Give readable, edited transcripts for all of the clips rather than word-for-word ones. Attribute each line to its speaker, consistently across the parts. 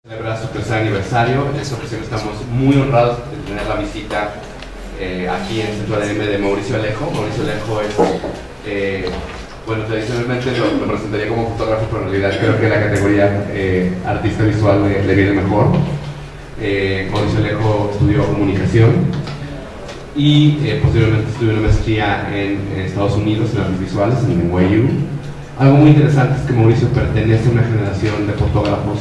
Speaker 1: Celebrar su tercer aniversario. En esta ocasión estamos muy honrados de tener la visita aquí en Centro ADM de Mauricio Alejo. Mauricio Alejo es, bueno, tradicionalmente lo presentaría como fotógrafo, pero en realidad creo que la categoría artista visual le viene mejor. Mauricio Alejo estudió comunicación y posteriormente estudió una maestría en Estados Unidos en artes visuales, en NYU. Algo muy interesante es que Mauricio pertenece a una generación de fotógrafos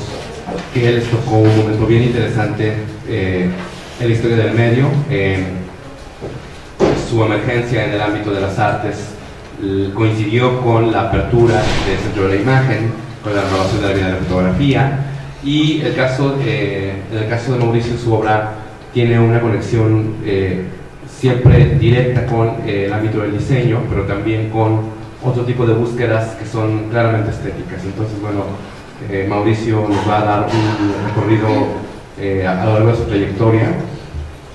Speaker 1: que les tocó un momento bien interesante en la historia del medio. Su emergencia en el ámbito de las artes coincidió con la apertura del centro de la imagen, con la renovación de la vida de la fotografía, y en el caso de Mauricio, su obra tiene una conexión siempre directa con el ámbito del diseño, pero también con otro tipo de búsquedas que son claramente estéticas. Entonces, bueno, Mauricio nos va a dar un recorrido a lo largo de su trayectoria.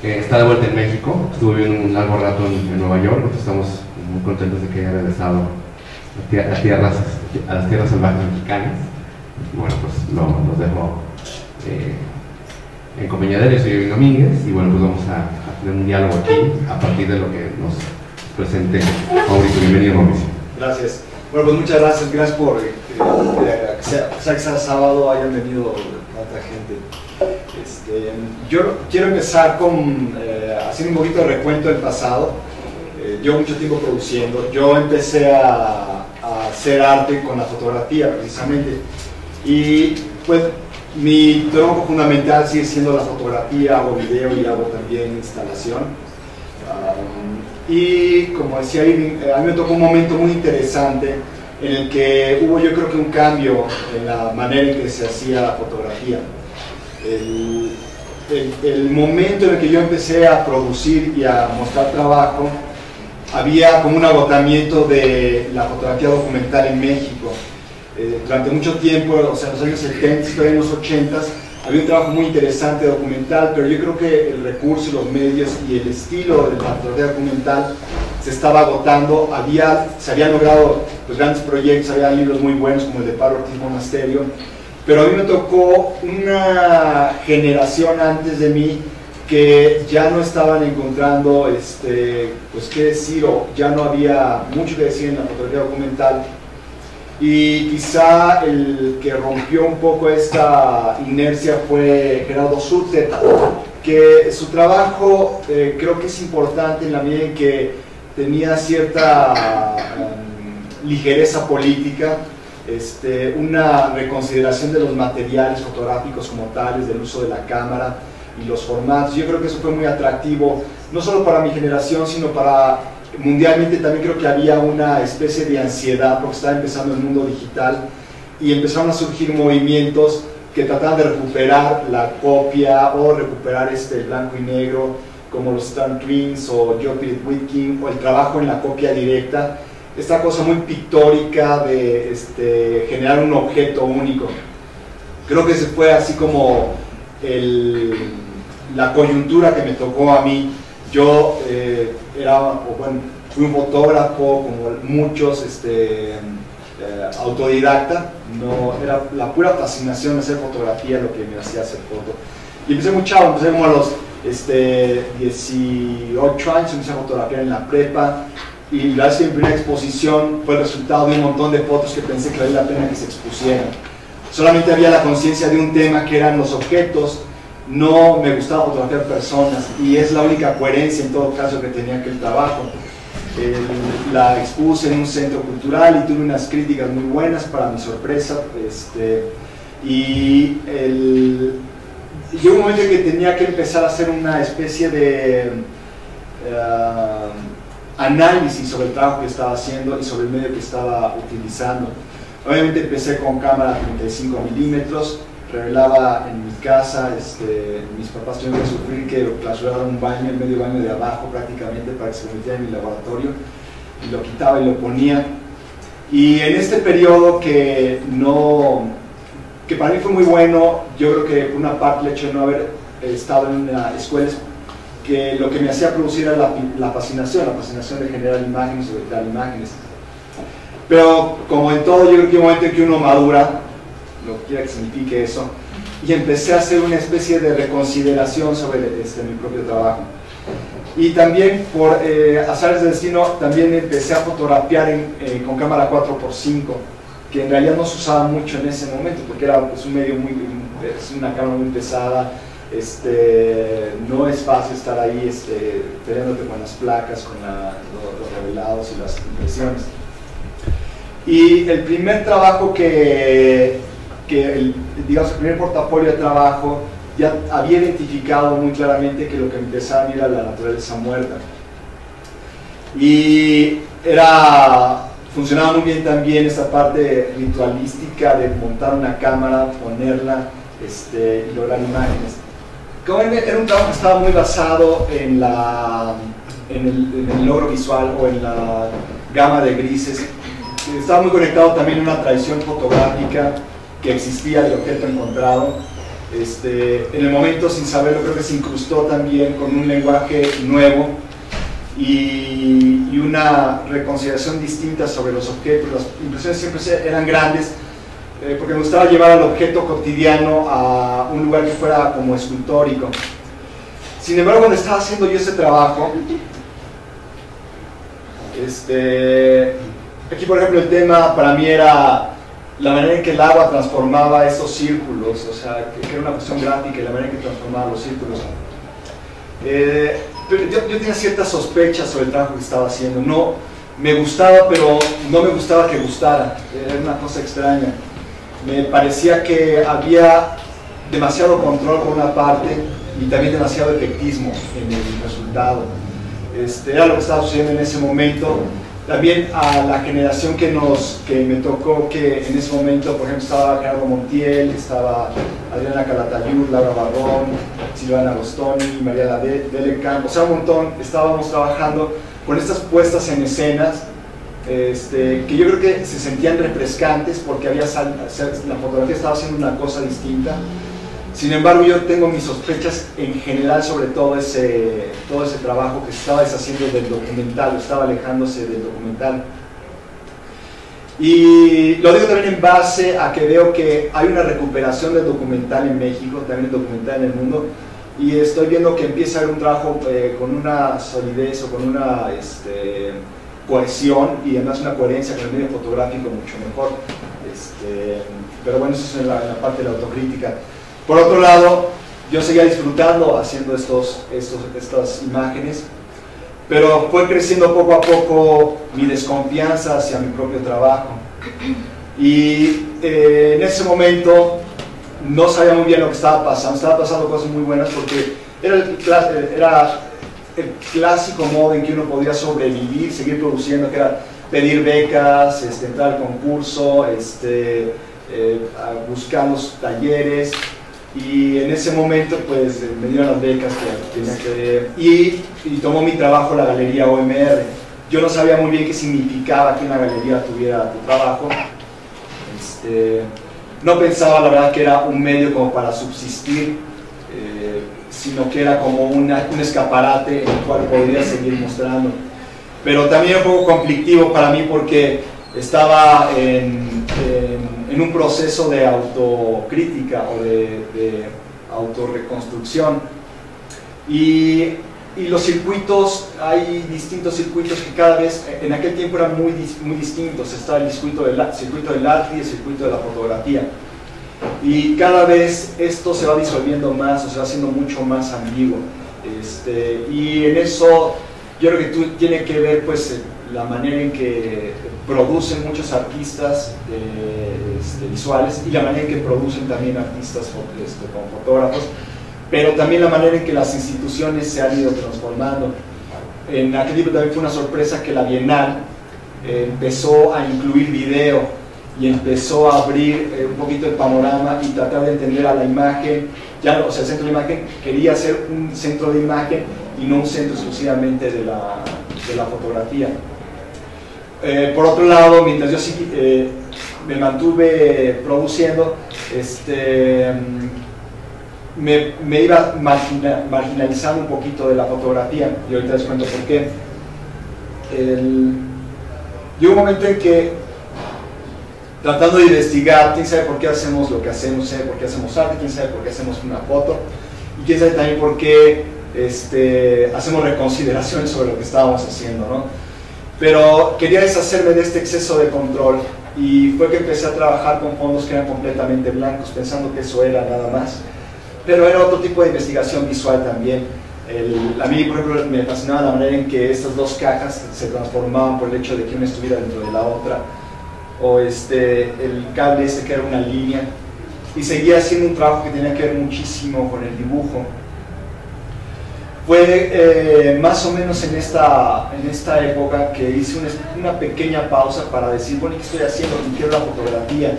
Speaker 1: Está de vuelta en México, estuvo viviendo un largo rato en Nueva York. Nosotros estamos muy contentos de que haya regresado a las tierras salvajes mexicanas. Y bueno, pues los dejo en compañía de él. Yo soy Irving Domínguez y bueno, pues vamos a tener un diálogo aquí a partir de lo que nos presente Mauricio. Bienvenido, Mauricio.
Speaker 2: Gracias. Bueno, pues muchas gracias. Gracias por que sea sábado hayan venido tanta gente. Yo quiero empezar con haciendo un poquito de recuento del pasado. Yo mucho tiempo produciendo. Yo empecé a hacer arte con la fotografía precisamente. Y pues mi tronco fundamental sigue siendo la fotografía. Hago video y hago también instalación. Y como decía Irving, a mí me tocó un momento muy interesante en el que hubo, yo creo que un cambio en la manera en que se hacía la fotografía. El momento en el que yo empecé a producir y a mostrar trabajo, había como un agotamiento de la fotografía documental en México. Durante mucho tiempo, o sea, en los años 70, todavía en los 80, había un trabajo muy interesante documental, pero yo creo que el recurso, los medios y el estilo de la fotografía documental se estaba agotando. Se habían logrado pues, grandes proyectos, había libros muy buenos como el de Pablo Ortiz Monasterio, pero a mí me tocó una generación antes de mí que ya no estaban encontrando pues qué decir, o ya no había mucho que decir en la fotografía documental. Y quizá el que rompió un poco esta inercia fue Gerardo Suter, que su trabajo creo que es importante en la medida en que tenía cierta ligereza política, una reconsideración de los materiales fotográficos como tales, del uso de la cámara y los formatos. Yo creo que eso fue muy atractivo, no solo para mi generación, sino para mundialmente. También creo que había una especie de ansiedad porque estaba empezando el mundo digital y empezaron a surgir movimientos que trataban de recuperar la copia o recuperar el blanco y negro, como los Stan Twins o Joe Pitwicking, o el trabajo en la copia directa, esta cosa muy pictórica de generar un objeto único. Creo que ese fue así como la coyuntura que me tocó a mí. Yo fui un fotógrafo como muchos, autodidacta. No, era la pura fascinación de hacer fotografía lo que me hacía hacer foto. Y empecé muy chavo, empecé como a los 18 años, empecé a fotografiar en la prepa. Y la vez que mi primera exposición fue el resultado de un montón de fotos que pensé que valía la pena que se expusieran. Solamente había la conciencia de un tema que eran los objetos. No me gustaba fotografiar personas y es la única coherencia en todo caso que tenía aquel trabajo. La expuse en un centro cultural y tuve unas críticas muy buenas para mi sorpresa. Llegó un momento en que tenía que empezar a hacer una especie de análisis sobre el trabajo que estaba haciendo y sobre el medio que estaba utilizando. Obviamente empecé con cámara 35 milímetros. Revelaba en mi casa, mis papás tuvieron que sufrir que clausuraran un baño, el medio baño de abajo prácticamente, para que se convirtiera en mi laboratorio, y lo quitaba y lo ponía. Y en este periodo que para mí fue muy bueno, yo creo que por una parte el hecho de no haber estado en una escuela, que lo que me hacía producir era la fascinación de generar imágenes o de crear imágenes. Pero como en todo, yo creo que hay un momento en que uno madura, lo que quiera que signifique eso, y empecé a hacer una especie de reconsideración sobre mi propio trabajo. Y también por azares del destino también empecé a fotografiar con cámara 4x5, que en realidad no se usaba mucho en ese momento porque era pues, un medio es una cámara muy pesada. No es fácil estar ahí peleándote con las placas, con los revelados y las impresiones. Y el primer trabajo digamos, el primer portafolio de trabajo ya había identificado muy claramente que lo que empezaba a mirar era la naturaleza muerta. Y funcionaba muy bien también esa parte ritualística de montar una cámara, ponerla y lograr imágenes. Como era un trabajo que estaba muy basado en el logro visual o en la gama de grises. Estaba muy conectado también a una tradición fotográfica que existía del objeto encontrado. En el momento, sin saberlo, creo que se incrustó también con un lenguaje nuevo y una reconsideración distinta sobre los objetos. Las impresiones siempre eran grandes, porque me gustaba llevar al objeto cotidiano a un lugar que fuera como escultórico. Sin embargo, cuando estaba haciendo yo ese trabajo, aquí por ejemplo el tema para mí era la manera en que el agua transformaba esos círculos, o sea, que era una cuestión gráfica y la manera en que transformaba los círculos. Pero yo tenía ciertas sospechas sobre el trabajo que estaba haciendo. No me gustaba, pero no me gustaba que gustara. Era una cosa extraña. Me parecía que había demasiado control por una parte y también demasiado efectismo en el resultado. Era lo que estaba sucediendo en ese momento. También a la generación que me tocó, que en ese momento, por ejemplo, estaba Gerardo Montiel, estaba Adriana Calatayud, Laura Barrón, Silvana Agostoni, María Delecamp, o sea, un montón. Estábamos trabajando con estas puestas en escenas que yo creo que se sentían refrescantes porque la fotografía estaba haciendo una cosa distinta. Sin embargo, yo tengo mis sospechas en general sobre todo ese trabajo que se estaba deshaciendo del documental, estaba alejándose del documental. Y lo digo también en base a que veo que hay una recuperación del documental en México, también el documental en el mundo, y estoy viendo que empieza a haber un trabajo con una solidez o con una cohesión y además una coherencia con el medio fotográfico mucho mejor. Pero bueno, eso es en la parte de la autocrítica. Por otro lado, yo seguía disfrutando haciendo estas imágenes, pero fue creciendo poco a poco mi desconfianza hacia mi propio trabajo. Y en ese momento no sabía muy bien lo que estaba pasando cosas muy buenas porque era el clásico modo en que uno podía sobrevivir, seguir produciendo, que era pedir becas, entrar al concurso, buscar los talleres. Y en ese momento pues me dieron las becas que tenía que y tomó mi trabajo la Galería OMR. Yo no sabía muy bien qué significaba que una galería tuviera tu trabajo. No pensaba la verdad que era un medio como para subsistir, sino que era como un escaparate en el cual podría seguir mostrando. Pero también un poco conflictivo para mí porque estaba en un proceso de autocrítica o de autorreconstrucción y los circuitos, hay distintos circuitos que cada vez, en aquel tiempo eran muy distintos. Estaba el circuito del arte y el circuito de la fotografía, y cada vez esto se va disolviendo más, o se va haciendo mucho más ambiguo, y en eso yo creo que tiene que ver pues la manera en que producen muchos artistas visuales y la manera en que producen también artistas como fotógrafos, pero también la manera en que las instituciones se han ido transformando. En aquel tiempo también fue una sorpresa que la Bienal empezó a incluir video y empezó a abrir un poquito el panorama y tratar de entender a la imagen. Ya, o sea, el centro de imagen quería ser un centro de imagen y no un centro exclusivamente de la fotografía. Por otro lado, mientras yo me mantuve produciendo, me iba marginalizando un poquito de la fotografía, y ahorita les cuento por qué. Llegó un momento en que tratando de investigar quién sabe por qué hacemos lo que hacemos, quién sabe por qué hacemos arte, quién sabe por qué hacemos una foto, y quién sabe también por qué hacemos reconsideraciones sobre lo que estábamos haciendo, ¿no? Pero quería deshacerme de este exceso de control, y fue que empecé a trabajar con fondos que eran completamente blancos, pensando que eso era nada más. Pero era otro tipo de investigación visual también. A mí, por ejemplo, me fascinaba la manera en que estas dos cajas se transformaban por el hecho de que una estuviera dentro de la otra, o el cable que era una línea, y seguía haciendo un trabajo que tenía que ver muchísimo con el dibujo. Fue más o menos en esta época que hice una pequeña pausa para decir, bueno, ¿qué estoy haciendo? ¿Y qué es la fotografía?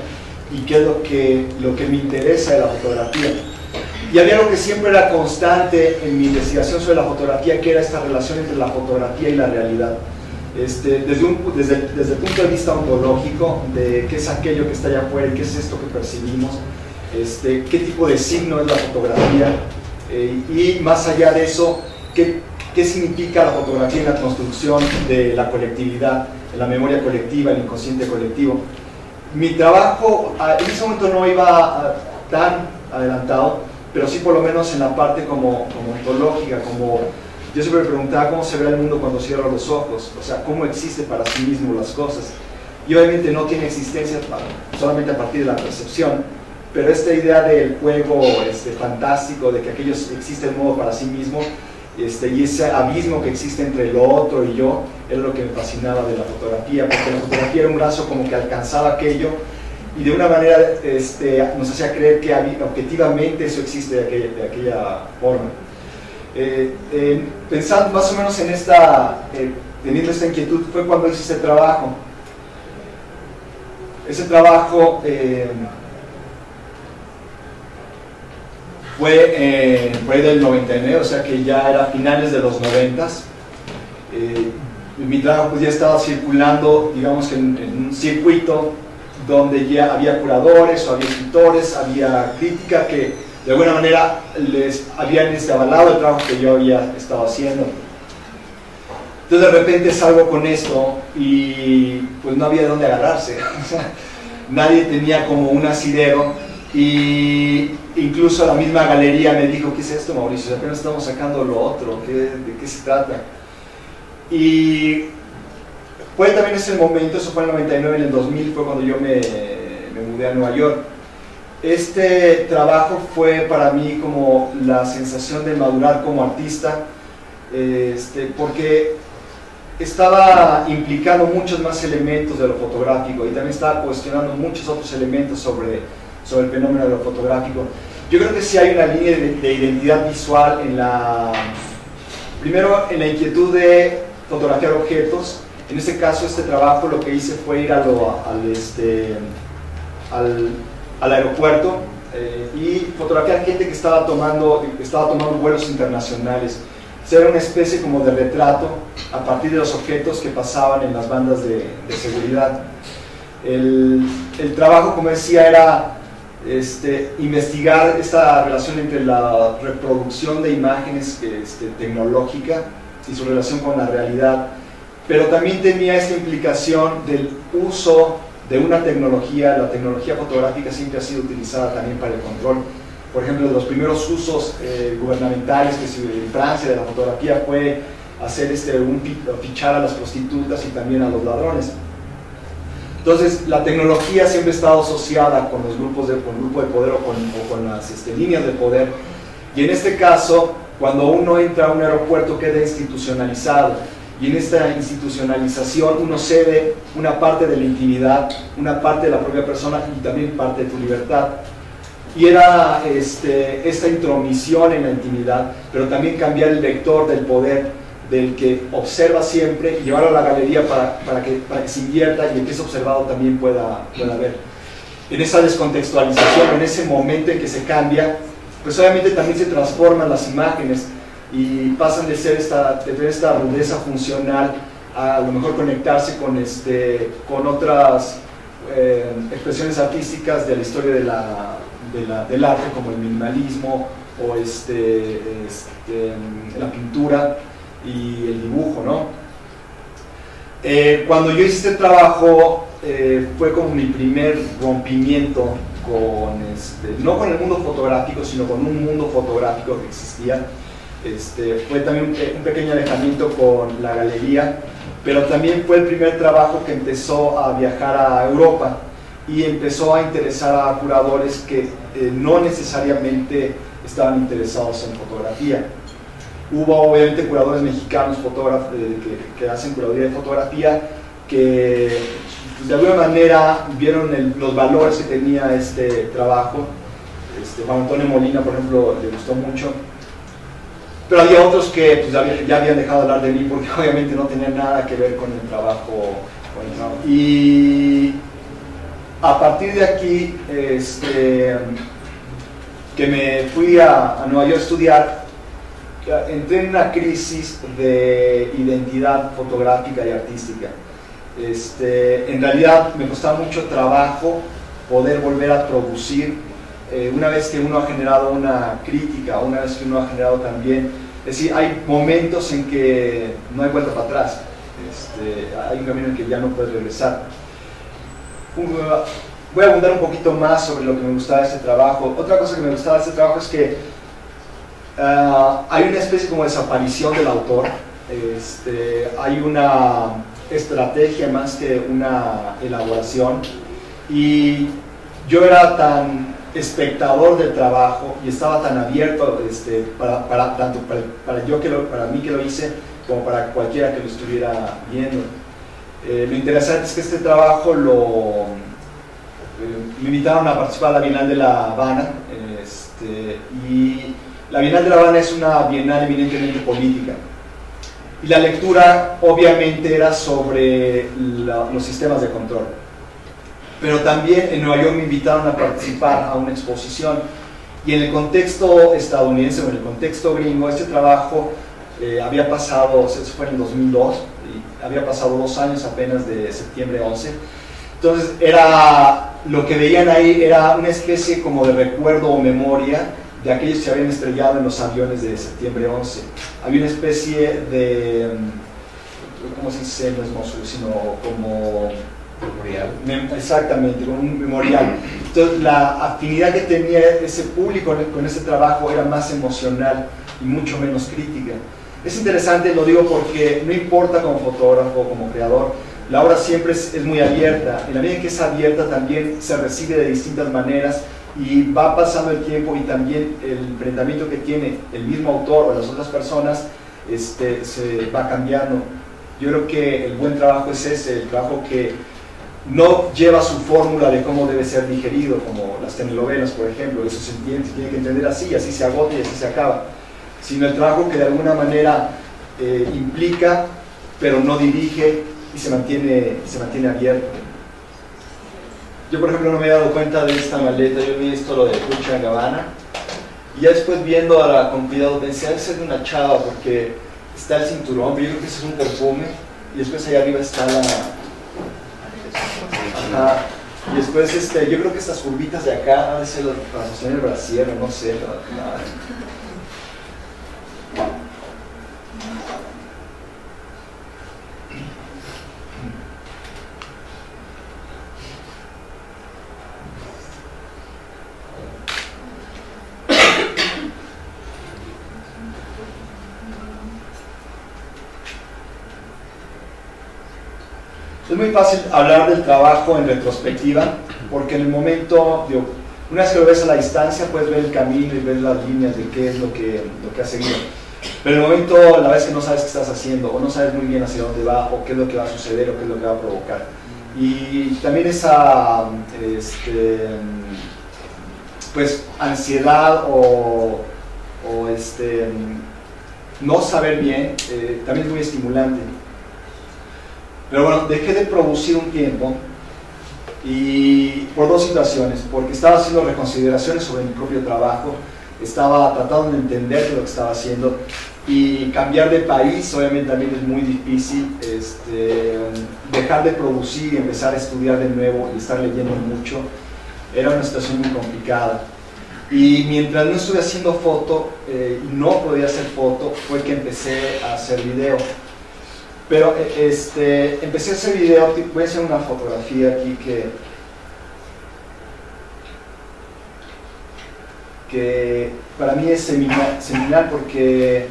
Speaker 2: ¿Y qué es lo que me interesa de la fotografía? Y había algo que siempre era constante en mi investigación sobre la fotografía, que era esta relación entre la fotografía y la realidad. Desde el punto de vista ontológico, de qué es aquello que está allá afuera y qué es esto que percibimos, qué tipo de signo es la fotografía, y más allá de eso, qué significa la fotografía en la construcción de la colectividad, en la memoria colectiva, el inconsciente colectivo. Mi trabajo en ese momento no iba tan adelantado, pero sí por lo menos en la parte como ontológica, yo siempre me preguntaba cómo se ve el mundo cuando cierro los ojos, o sea, cómo existe para sí mismo las cosas. Y obviamente no tiene existencia solamente a partir de la percepción, pero esta idea del juego fantástico, de que aquello existe de modo para sí mismo, y ese abismo que existe entre lo otro y yo, era lo que me fascinaba de la fotografía, porque la fotografía era un brazo como que alcanzaba aquello, y de una manera nos hacía creer que objetivamente eso existe de aquella forma. Pensando más o menos en teniendo esta inquietud, fue cuando hice ese trabajo. Ese trabajo fue por ahí del 99, o sea que ya era finales de los 90s. Mi trabajo pues ya estaba circulando, digamos que en un circuito donde ya había curadores o había escritores, había crítica que de alguna manera les habían avalado el trabajo que yo había estado haciendo. Entonces de repente salgo con esto y pues no había de dónde agarrarse. Nadie tenía como un asidero, y incluso la misma galería me dijo, ¿qué es esto, Mauricio? Apenas estamos sacando lo otro, ¿de qué se trata? Y fue también ese momento, eso fue en el 99, en el 2000 fue cuando yo me mudé a Nueva York. Este trabajo fue para mí como la sensación de madurar como artista, porque estaba implicando muchos más elementos de lo fotográfico, y también estaba cuestionando muchos otros elementos sobre el fenómeno de lo fotográfico. Yo creo que sí hay una línea de identidad visual primero en la inquietud de fotografiar objetos. En este caso, este trabajo lo que hice fue ir al aeropuerto y fotografiar gente que estaba tomando vuelos internacionales. Era una especie como de retrato a partir de los objetos que pasaban en las bandas de seguridad. El trabajo, como decía, era investigar esta relación entre la reproducción de imágenes tecnológica y su relación con la realidad, pero también tenía esta implicación del uso de una tecnología. La tecnología fotográfica siempre ha sido utilizada también para el control. Por ejemplo, de los primeros usos gubernamentales que se en Francia de la fotografía fue hacer fichar a las prostitutas y también a los ladrones. Entonces, la tecnología siempre ha estado asociada con los grupos con el grupo de poder o con las líneas de poder. Y en este caso, cuando uno entra a un aeropuerto, queda institucionalizado. Y en esta institucionalización uno cede una parte de la intimidad, una parte de la propia persona y también parte de tu libertad. Y era esta intromisión en la intimidad, pero también cambiar el vector del poder, del que observa siempre, y llevarlo a la galería para que se invierta y el que es observado también pueda ver. En esa descontextualización, en ese momento en que se cambia, pues obviamente también se transforman las imágenes y pasan de tener esta rudeza funcional a lo mejor conectarse con otras expresiones artísticas de la historia del arte, como el minimalismo o la pintura y el dibujo, ¿no? Cuando yo hice este trabajo, fue como mi primer rompimiento con, no con el mundo fotográfico, sino con un mundo fotográfico que existía. Fue también un pequeño alejamiento con la galería, pero también fue el primer trabajo que empezó a viajar a Europa y empezó a interesar a curadores que no necesariamente estaban interesados en fotografía. Hubo obviamente curadores mexicanos, fotógrafos que hacen curaduría de fotografía, que pues, de alguna manera vieron los valores que tenía este trabajo. Juan Antonio Molina, por ejemplo, le gustó mucho. Pero había otros que pues, ya habían dejado de hablar de mí porque obviamente no tenían nada que ver con el trabajo. Y a partir de aquí, que me fui a Nueva York a estudiar, entré en una crisis de identidad fotográfica y artística. En realidad me costaba mucho trabajo poder volver a producir una vez que uno ha generado una crítica, una vez que uno ha generado también, es decir, hay momentos en que no hay vuelta para atrás, hay un camino en que ya no puedes regresar. Voy a abundar un poquito más sobre lo que me gustaba de este trabajo. Otra cosa que me gustaba de este trabajo es que hay una especie como de desaparición del autor, hay una estrategia más que una elaboración, y yo era tan espectador del trabajo y estaba tan abierto tanto para mí que lo hice como para cualquiera que lo estuviera viendo. Lo interesante es que este trabajo me invitaron a participar a la Bienal de La Habana, y la Bienal de La Habana es una bienal eminentemente política, y la lectura obviamente era sobre los sistemas de control. Pero también en Nueva York me invitaron a participar a una exposición, y en el contexto estadounidense o en el contexto gringo, este trabajo había pasado, eso fue en el 2002, y había pasado 2 años apenas de septiembre 11. Entonces lo que veían ahí era una especie como de recuerdo o memoria de aquellos que se habían estrellado en los aviones de septiembre 11. Había una especie de, ¿cómo se dice? No es Mosul, sino como memorial. Exactamente, como un memorial. Entonces la afinidad que tenía ese público con ese trabajo era más emocional y mucho menos crítica. Es interesante, lo digo porque no importa como fotógrafo o como creador, la obra siempre es muy abierta. En la medida en que es abierta también se recibe de distintas maneras, y va pasando el tiempo y también el enfrentamiento que tiene el mismo autor o las otras personas se va cambiando. Yo creo que el buen trabajo es ese, el trabajo que no lleva su fórmula de cómo debe ser digerido, como las telenovelas, por ejemplo. Eso se entiende, se tiene que entender así, así se agota y así se acaba, sino el trabajo que de alguna manera implica, pero no dirige, y se mantiene abierto. Yo, por ejemplo, no me he dado cuenta de esta maleta. Yo vi esto, lo de Dolce & Gabbana, y ya después viéndola con cuidado pensé, debe ser de una chava, porque está el cinturón, pero yo creo que ese es un perfume, y después allá arriba está la... Ajá. Y después yo creo que estas curvitas de acá han de ser para sostener el brasier, no sé, Es muy fácil hablar del trabajo en retrospectiva, porque en el momento, una vez que lo ves a la distancia, puedes ver el camino y ver las líneas de qué es lo que has seguido. Pero en el momento, la vez que no sabes qué estás haciendo, o no sabes muy bien hacia dónde va, o qué es lo que va a suceder, o qué es lo que va a provocar. Y también esa pues ansiedad o no saber bien, también es muy estimulante. Pero bueno, dejé de producir un tiempo, y por 2 situaciones: porque estaba haciendo reconsideraciones sobre mi propio trabajo, estaba tratando de entender lo que estaba haciendo, y cambiar de país obviamente también es muy difícil. Dejar de producir y empezar a estudiar de nuevo y estar leyendo mucho era una situación muy complicada. Y mientras no estuve haciendo foto y no podía hacer foto, fue que empecé a hacer video. Pero empecé a hacer video. Voy a hacer una fotografía aquí que para mí es seminal porque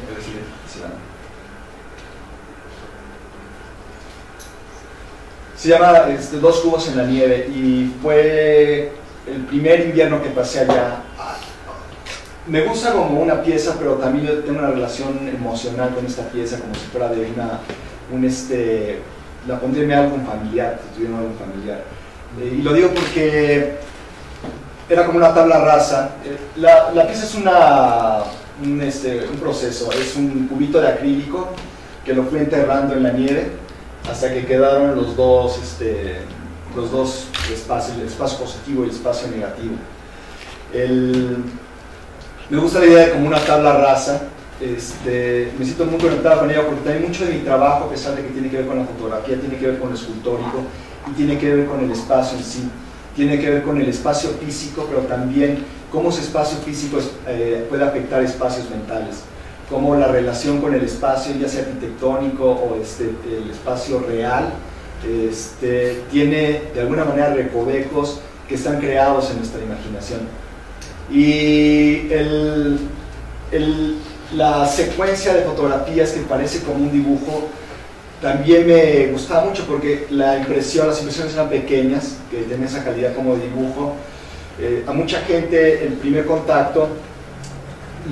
Speaker 2: se llama Dos cubos en la nieve, y fue el primer invierno que pasé allá. Me gusta como una pieza, pero también yo tengo una relación emocional con esta pieza, como si fuera de la pondría en mi álbum familiar, si tuviera un álbum familiar. Y lo digo porque era como una tabla rasa. La pieza es un proceso, es un cubito de acrílico que lo fui enterrando en la nieve hasta que quedaron los dos espacios, el espacio positivo y el espacio negativo. Me gusta la idea de como una tabla rasa. Me siento muy conectado con ella porque también mucho de mi trabajo, a pesar de que tiene que ver con la fotografía, tiene que ver con lo escultórico y tiene que ver con el espacio en sí. Tiene que ver con el espacio físico, pero también cómo ese espacio físico puede afectar espacios mentales, cómo la relación con el espacio, ya sea arquitectónico o el espacio real, tiene de alguna manera recovecos que están creados en nuestra imaginación. Y la secuencia de fotografías que parece como un dibujo también me gustaba mucho porque las impresiones eran pequeñas, que tenían esa calidad como de dibujo. A mucha gente el primer contacto,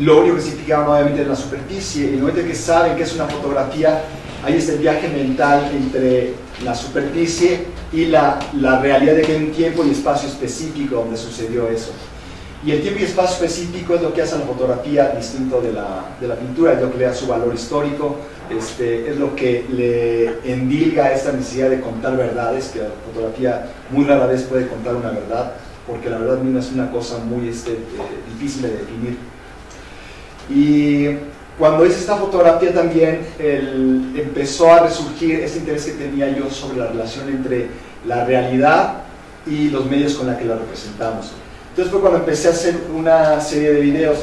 Speaker 2: lo único que se fijaba obviamente es la superficie, y en el momento que saben que es una fotografía, ahí está el viaje mental entre la superficie y la realidad de que hay un tiempo y espacio específico donde sucedió eso. Y el tiempo y espacio específico es lo que hace la fotografía distinto de la pintura, es lo que le da su valor histórico, es lo que le endilga esta necesidad de contar verdades, que la fotografía muy rara vez puede contar una verdad, porque la verdad misma es una cosa muy difícil de definir. Y cuando hice esta fotografía también empezó a resurgir este interés que tenía yo sobre la relación entre la realidad y los medios con la que la representamos. Entonces fue cuando empecé a hacer una serie de videos.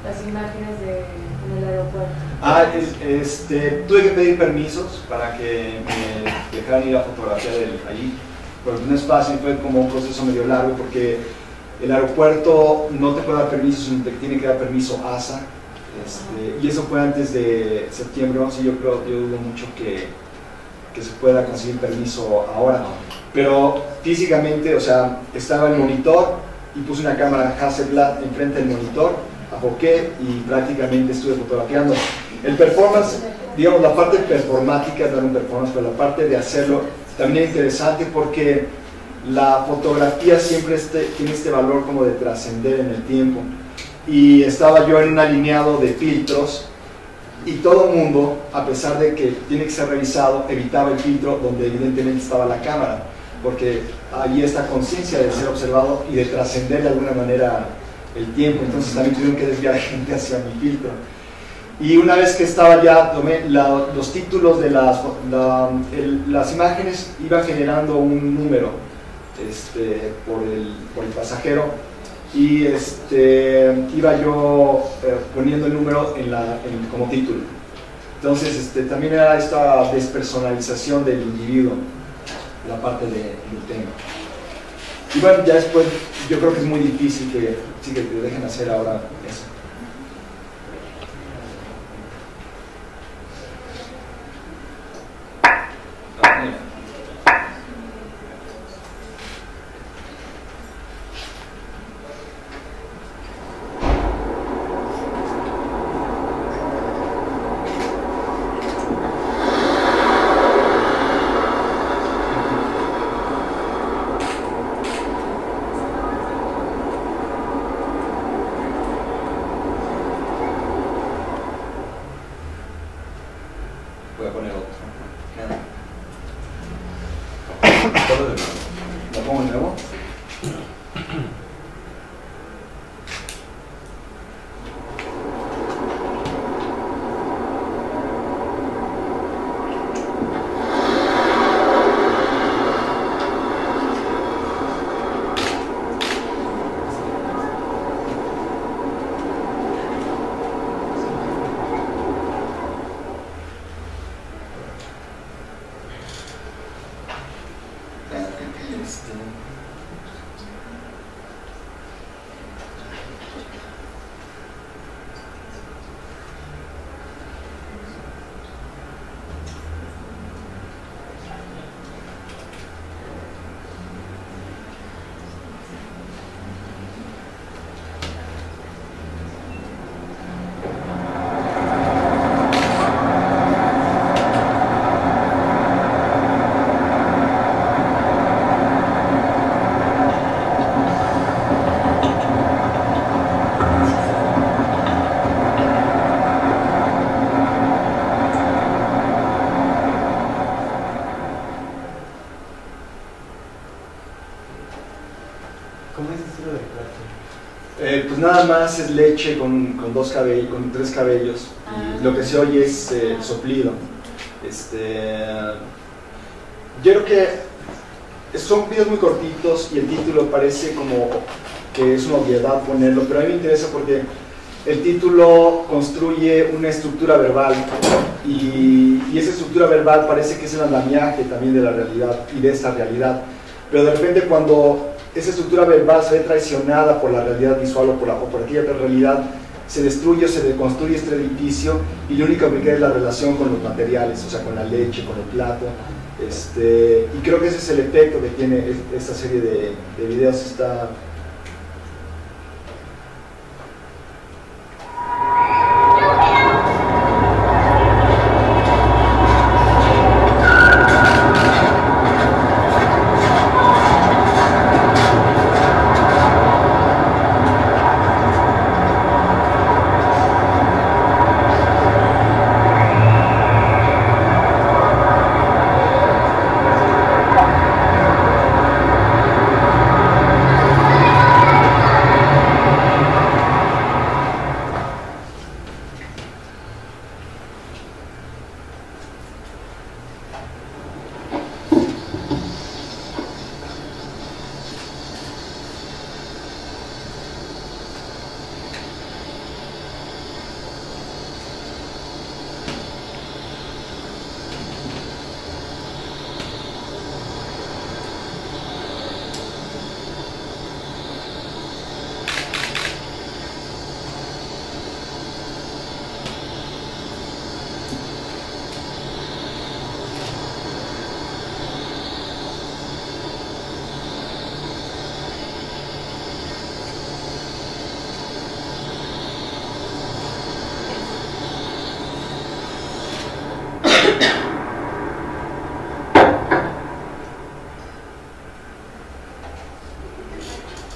Speaker 3: Las imágenes en el aeropuerto.
Speaker 2: Tuve que pedir permisos para que me dejaran ir a fotografiar allí, porque no es fácil, fue como un proceso medio largo, porque el aeropuerto no te puede dar permiso, sino te tiene que dar permiso ASA, y eso fue antes de septiembre 11, yo dudo mucho que se pueda conseguir permiso ahora, pero físicamente, o sea, estaba el monitor y puse una cámara Hasselblad enfrente del monitor, afoqué y prácticamente estuve fotografiando. El performance, digamos, la parte performática es dar un performance, pero la parte de hacerlo también es interesante porque la fotografía siempre tiene este valor como de trascender en el tiempo, y estaba yo en un alineado de filtros y todo el mundo, a pesar de que tiene que ser revisado, evitaba el filtro donde evidentemente estaba la cámara, porque ahí está conciencia de ser observado y de trascender de alguna manera el tiempo. Entonces también tuvieron que desviar gente hacia mi filtro. Y una vez que estaba ya, tomé los títulos de las imágenes, iban generando un número por el pasajero, y iba yo poniendo el número como título. Entonces también era esta despersonalización del individuo, la parte del tema. Y bueno, ya después yo creo que es muy difícil que te dejen hacer ahora eso. pues nada más es leche con tres cabellos, y lo que se oye es soplido. Yo creo que son videos muy cortitos y el título parece como que es una obviedad ponerlo, pero a mí me interesa porque el título construye una estructura verbal y esa estructura verbal parece que es el andamiaje también de la realidad y de esta realidad, pero de repente cuando esa estructura verbal se ve traicionada por la realidad visual o por aquella otra realidad, se destruye o se deconstruye este edificio y lo único que queda es la relación con los materiales, o sea, con la leche, con el plato. Y creo que ese es el efecto que tiene esta serie de videos.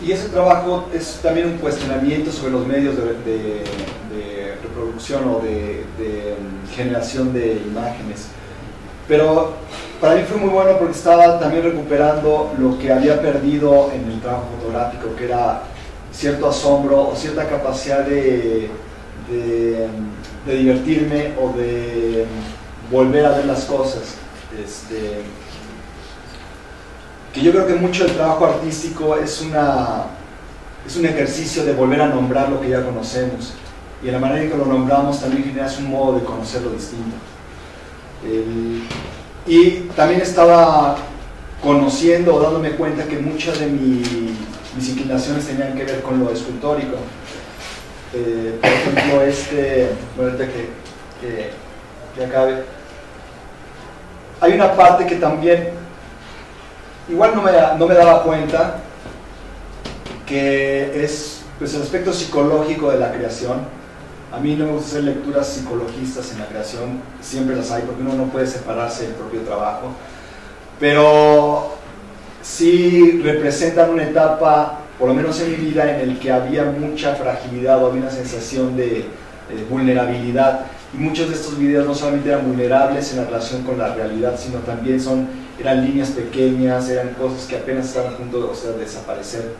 Speaker 2: Y ese trabajo es también un cuestionamiento sobre los medios de reproducción o de generación de imágenes. Pero para mí fue muy bueno porque estaba también recuperando lo que había perdido en el trabajo fotográfico, que era cierto asombro o cierta capacidad de divertirme o de volver a ver las cosas. Que yo creo que mucho del trabajo artístico es un ejercicio de volver a nombrar lo que ya conocemos, y en la manera en que lo nombramos también generas un modo de conocerlo distinto. Y también estaba conociendo o dándome cuenta que muchas de mis inclinaciones tenían que ver con lo escultórico. Por ejemplo, ahorita que acabe, hay una parte que también igual no me daba cuenta, que es pues, el aspecto psicológico de la creación. A mí no me gusta hacer lecturas psicologistas en la creación, siempre las hay porque uno no puede separarse del propio trabajo, pero sí representan una etapa, por lo menos en mi vida, en el que había mucha fragilidad o había una sensación de vulnerabilidad, y muchos de estos videos no solamente eran vulnerables en la relación con la realidad, sino también eran líneas pequeñas, eran cosas que apenas estaban a punto de desaparecer.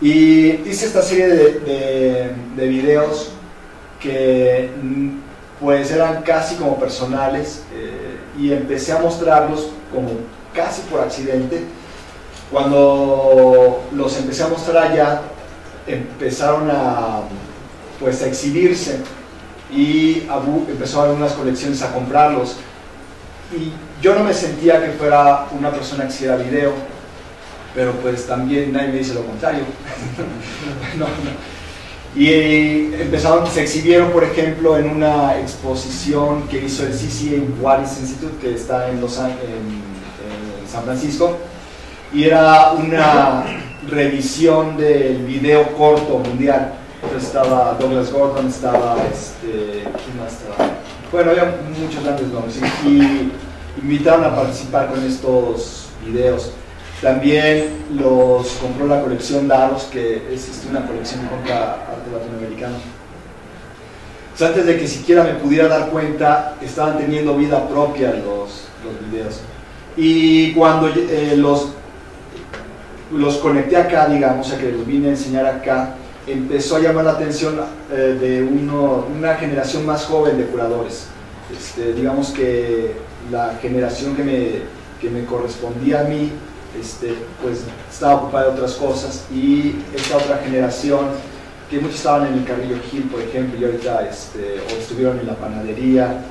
Speaker 2: Y hice esta serie de videos que pues eran casi como personales, y empecé a mostrarlos como casi por accidente. Cuando los empecé a mostrar allá, empezaron a exhibirse, y empezó a haber unas colecciones a comprarlos, y yo no me sentía que fuera una persona que hiciera video, pero pues también nadie me dice lo contrario. No. Y se exhibieron, por ejemplo, en una exposición que hizo el CCA Wattis Institute, que está en San Francisco, y era una revisión del video corto mundial. Entonces estaba Douglas Gordon, estaba ¿quién más estaba? Bueno, había muchos grandes nombres, y invitaron a participar con estos videos. También los compró la colección Daros, que existe una colección que compra arte latinoamericano. O sea, antes de que siquiera me pudiera dar cuenta, estaban teniendo vida propia los videos. Y cuando los conecté acá, digamos, a que los vine a enseñar acá, empezó a llamar la atención de una generación más joven de curadores. Digamos que la generación que me correspondía a mí, pues estaba ocupada de otras cosas, y esta otra generación, que muchos estaban en el Carrillo Gil, por ejemplo, y ahorita o estuvieron en la panadería,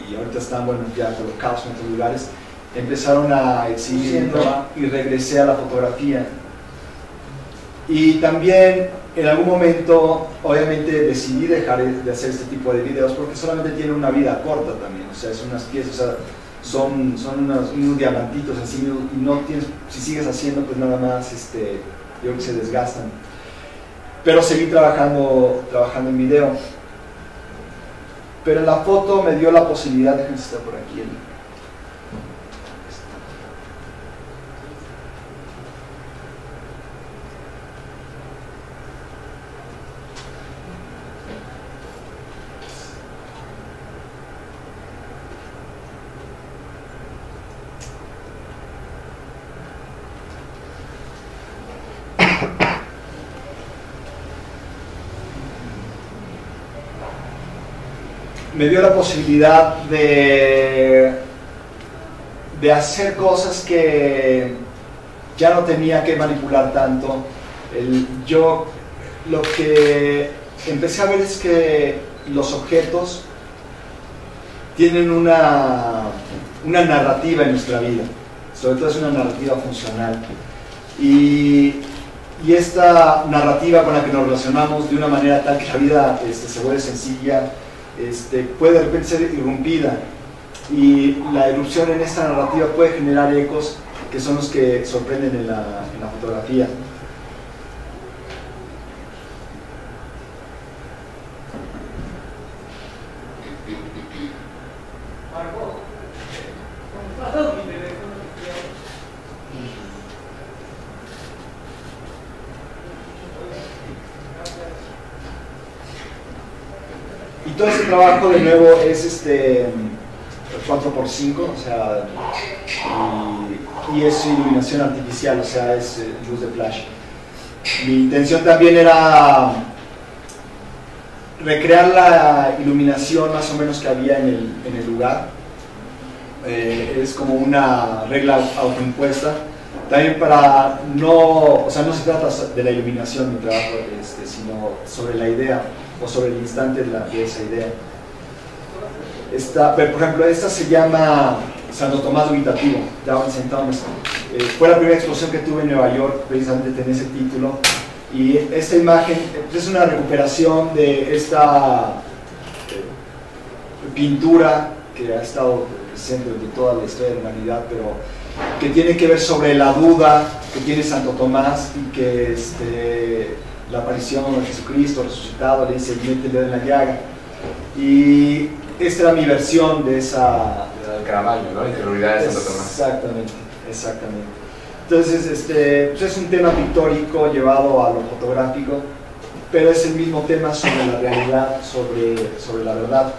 Speaker 2: y ahorita están, bueno, ya colocados en otros lugares, empezaron a exhibir, y regresé a la fotografía. Y también en algún momento, obviamente, decidí dejar de hacer este tipo de videos porque solamente tiene una vida corta también, o sea, son unas piezas, o sea, son unos diamantitos así, y no tienes, si sigues haciendo, pues nada más, yo creo que se desgastan. Pero seguí trabajando en video. Pero en la foto me dio la posibilidad, déjenme estar por aquí. Me dio la posibilidad de hacer cosas que ya no tenía que manipular tanto. Yo lo que empecé a ver es que los objetos tienen una narrativa en nuestra vida, sobre todo es una narrativa funcional. Y esta narrativa con la que nos relacionamos de una manera tal que la vida se vuelve sencilla, puede de repente ser irrumpida, y la irrupción en esta narrativa puede generar ecos que son los que sorprenden en la fotografía. Y todo este trabajo de nuevo es 4x5, o sea, y es iluminación artificial, o sea, es luz de flash. Mi intención también era recrear la iluminación más o menos que había en el lugar. Es como una regla autoimpuesta. También para no, o sea, no se trata de la iluminación mi trabajo, sino sobre la idea, o sobre el instante de esa idea. Por ejemplo, esta se llama Santo Tomás Dubitativo, Down St. Thomas. Fue la primera exposición que tuve en Nueva York, precisamente tenía ese título. Y esta imagen es una recuperación de esta pintura que ha estado presente durante toda la historia de la humanidad, pero que tiene que ver sobre la duda que tiene Santo Tomás, y que la aparición de Jesucristo resucitado le dice: mete el dedo en la llaga. Y esta era mi versión de esa...
Speaker 1: El Caravaggio, ¿no? La interioridad de Santo Tomás.
Speaker 2: Exactamente, exactamente. Entonces, pues es un tema pictórico llevado a lo fotográfico, pero es el mismo tema sobre la realidad, sobre la verdad.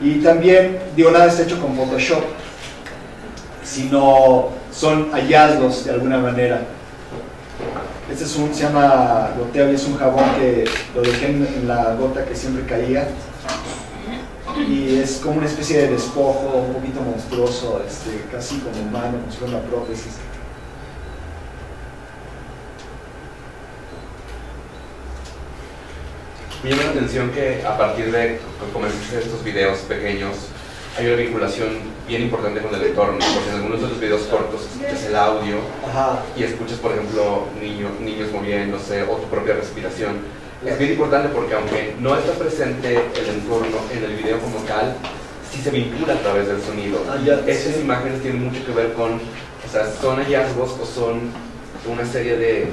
Speaker 2: Y también, digo, nada está hecho con Photoshop, sino son hallazgos de alguna manera. Este se llama goteo, y es un jabón que lo dejé en la gota que siempre caía, y es como una especie de despojo un poquito monstruoso, casi como humano, como si fuera una prótesis.
Speaker 1: Me llama la atención que a partir de comenzaste estos videos pequeños hay una vinculación bien importante con el entorno, porque en algunos de los videos cortos escuchas el audio. Ajá. Y escuchas, por ejemplo, niños moviéndose o tu propia respiración. Es bien importante porque aunque no está presente el entorno en el video como tal, sí se vincula a través del sonido. Esas imágenes tienen mucho que ver con, o sea, son hallazgos o son una serie de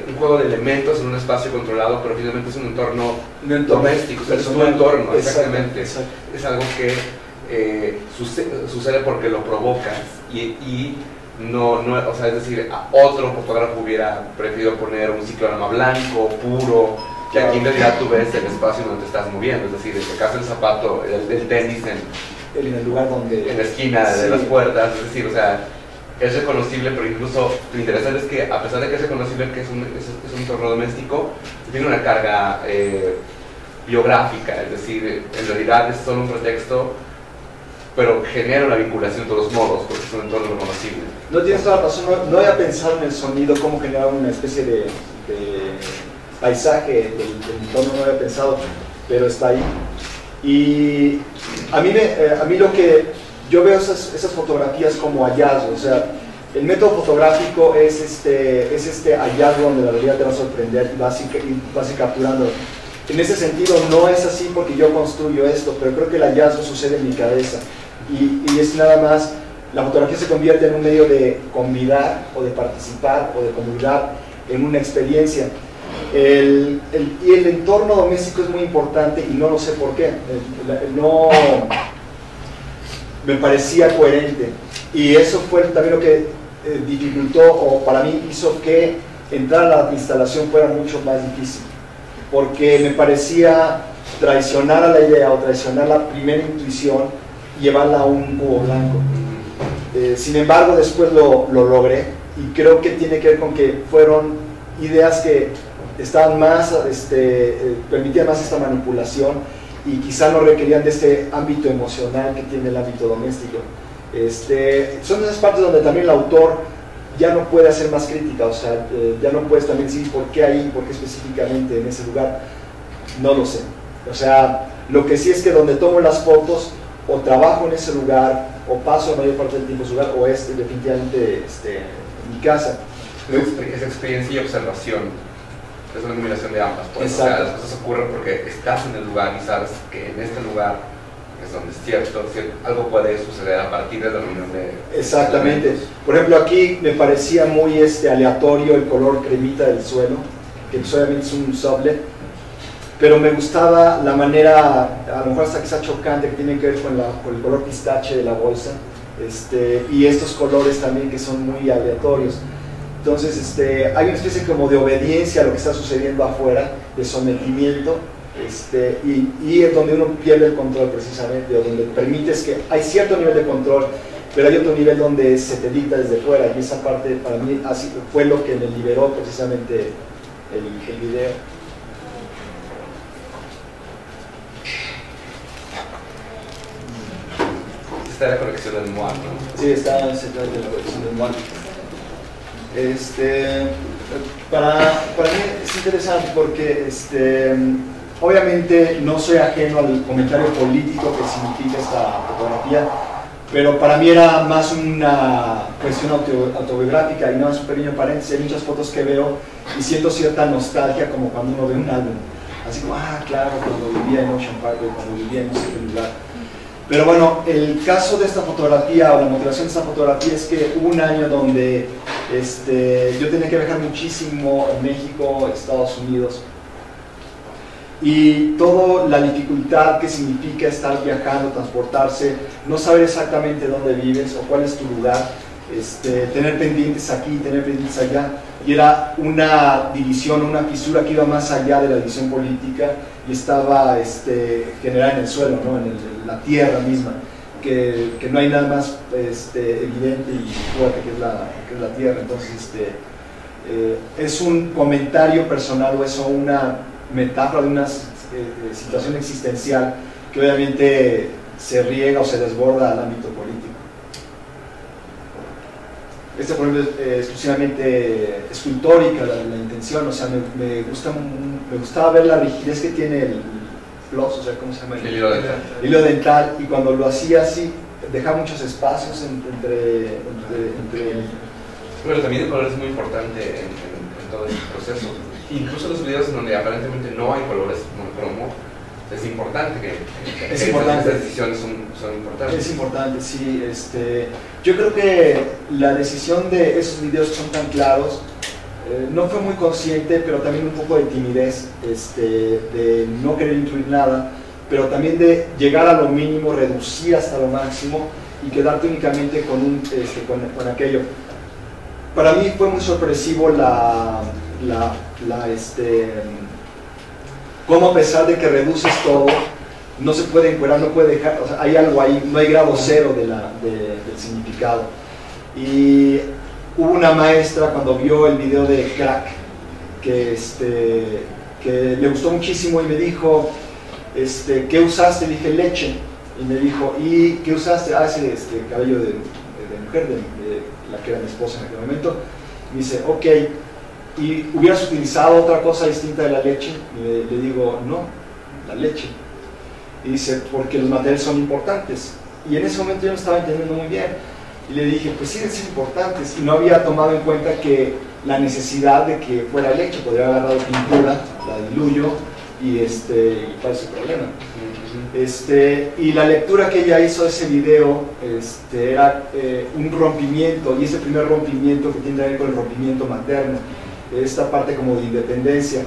Speaker 1: un juego de elementos en un espacio controlado, pero finalmente es un entorno doméstico, es tu entorno, exactamente. Exacto. Es algo que sucede porque lo provocas, y no, o sea, es decir, otro fotógrafo hubiera preferido poner un ciclorama blanco, puro, que aquí en realidad tú ves el espacio donde te estás moviendo, es decir, te casa el zapato, el tenis en
Speaker 2: el lugar donde...
Speaker 1: en la esquina de las puertas, es decir, o sea, es reconocible, pero incluso lo interesante es que a pesar de que es reconocible que es un entorno doméstico, tiene una carga biográfica, es decir, en realidad es solo un pretexto, pero genera una vinculación de todos modos, porque es un entorno reconocible.
Speaker 2: No tienes toda la razón, no había pensado en el sonido, cómo generar una especie de paisaje del entorno, no había pensado, pero está ahí. Y a mí lo que yo veo esas fotografías como hallazgos, o sea, el método fotográfico es este hallazgo donde la realidad te va a sorprender y vas a ir capturando. En ese sentido no es así porque yo construyo esto, pero creo que el hallazgo sucede en mi cabeza y es nada más, la fotografía se convierte en un medio de convidar o de participar o de convidar en una experiencia. Y el entorno doméstico es muy importante y no lo sé por qué, no me parecía coherente y eso fue también lo que dificultó o para mí hizo que entrar a la instalación fuera mucho más difícil, porque me parecía traicionar a la idea o traicionar la primera intuición y llevarla a un cubo blanco. Sin embargo, después lo logré y creo que tiene que ver con que fueron ideas que estaban más, permitían más esta manipulación y quizá no requerían de este ámbito emocional que tiene el ámbito doméstico. Son esas partes donde también el autor ya no puede hacer más crítica, o sea, ya no puedes también decir por qué ahí, por qué específicamente en ese lugar, no lo sé. O sea, lo que sí es que donde tomo las fotos, o trabajo en ese lugar, o paso la mayor parte del tiempo en ese lugar, o es definitivamente mi casa.
Speaker 1: Es experiencia y observación, es una combinación de ambas. Pues, o sea, las cosas ocurren porque estás en el lugar y sabes que en este lugar es donde es cierto, algo puede suceder a partir de la reunión de...
Speaker 2: Exactamente. Elementos. Por ejemplo, aquí me parecía muy aleatorio el color cremita del suelo, que obviamente es un sublet, pero me gustaba la manera, a lo mejor hasta quizá chocante, que tiene que ver con el color pistache de la bolsa, y estos colores también que son muy aleatorios. Entonces hay una especie como de obediencia a lo que está sucediendo afuera, de sometimiento, y es donde uno pierde el control precisamente, o donde permites que hay cierto nivel de control, pero hay otro nivel donde se te dicta desde fuera, y esa parte para mí así fue lo que me liberó precisamente el video.
Speaker 1: Está la colección del MOAC, ¿no?
Speaker 2: Sí, está en la colección del MOAC. Para mí es interesante porque obviamente no soy ajeno al comentario político que significa esta fotografía, pero para mí era más una cuestión autobiográfica y no es un pequeño paréntesis. Hay muchas fotos que veo y siento cierta nostalgia como cuando uno ve un álbum, así como, claro, cuando vivía en Ocean Park, cuando vivía en no sé qué lugar. Pero bueno, el caso de esta fotografía o la motivación de esta fotografía es que hubo un año donde yo tenía que viajar muchísimo en México, Estados Unidos, y toda la dificultad que significa estar viajando, transportarse, no saber exactamente dónde vives o cuál es tu lugar, tener pendientes aquí, tener pendientes allá, y era una división, una fisura que iba más allá de la división política y estaba generada en el suelo, ¿no? en la tierra misma, que no hay nada más evidente y fuerte que es la tierra. Entonces es un comentario personal o eso, una metáfora de una situación existencial que obviamente se riega o se desborda al ámbito político. Por ejemplo, es exclusivamente escultórica la intención, o sea, me gustaba ver la rigidez que tiene el floss, o sea, ¿cómo se llama?
Speaker 1: El hilo dental.
Speaker 2: El hilo dental, y cuando lo hacía así, dejaba muchos espacios entre
Speaker 1: Pero también el color es muy importante en todo el proceso. Incluso los videos en donde aparentemente no hay colores monocromo, es importante que estas decisiones son importantes.
Speaker 2: Es importante, sí. Yo creo que la decisión de esos videos son tan claros, no fue muy consciente, pero también un poco de timidez, de no querer incluir nada, pero también de llegar a lo mínimo, reducir hasta lo máximo y quedarte únicamente con aquello. Para mí fue muy sorpresivo cómo a pesar de que reduces todo, no se puede encuadrar, no puede dejar, o sea, hay algo ahí, no hay grado cero del significado. Y hubo una maestra cuando vio el video de Crack que le gustó muchísimo y me dijo, ¿qué usaste? Le dije, leche. Y me dijo, ¿y qué usaste? Ah, ese cabello de mujer, de la que era mi esposa en aquel momento. Me dice, ok, ¿y hubieras utilizado otra cosa distinta de la leche? Y le digo, no, la leche. Y dice, porque los materiales son importantes. Y en ese momento yo no estaba entendiendo muy bien. Y le dije, pues sí, deben ser importantes. Y no había tomado en cuenta que la necesidad de que fuera leche, podría haber agarrado pintura, la diluyo, y cuál es el problema. Y la lectura que ella hizo de ese video era un rompimiento, y ese primer rompimiento que tiene que ver con el rompimiento materno, esta parte como de independencia.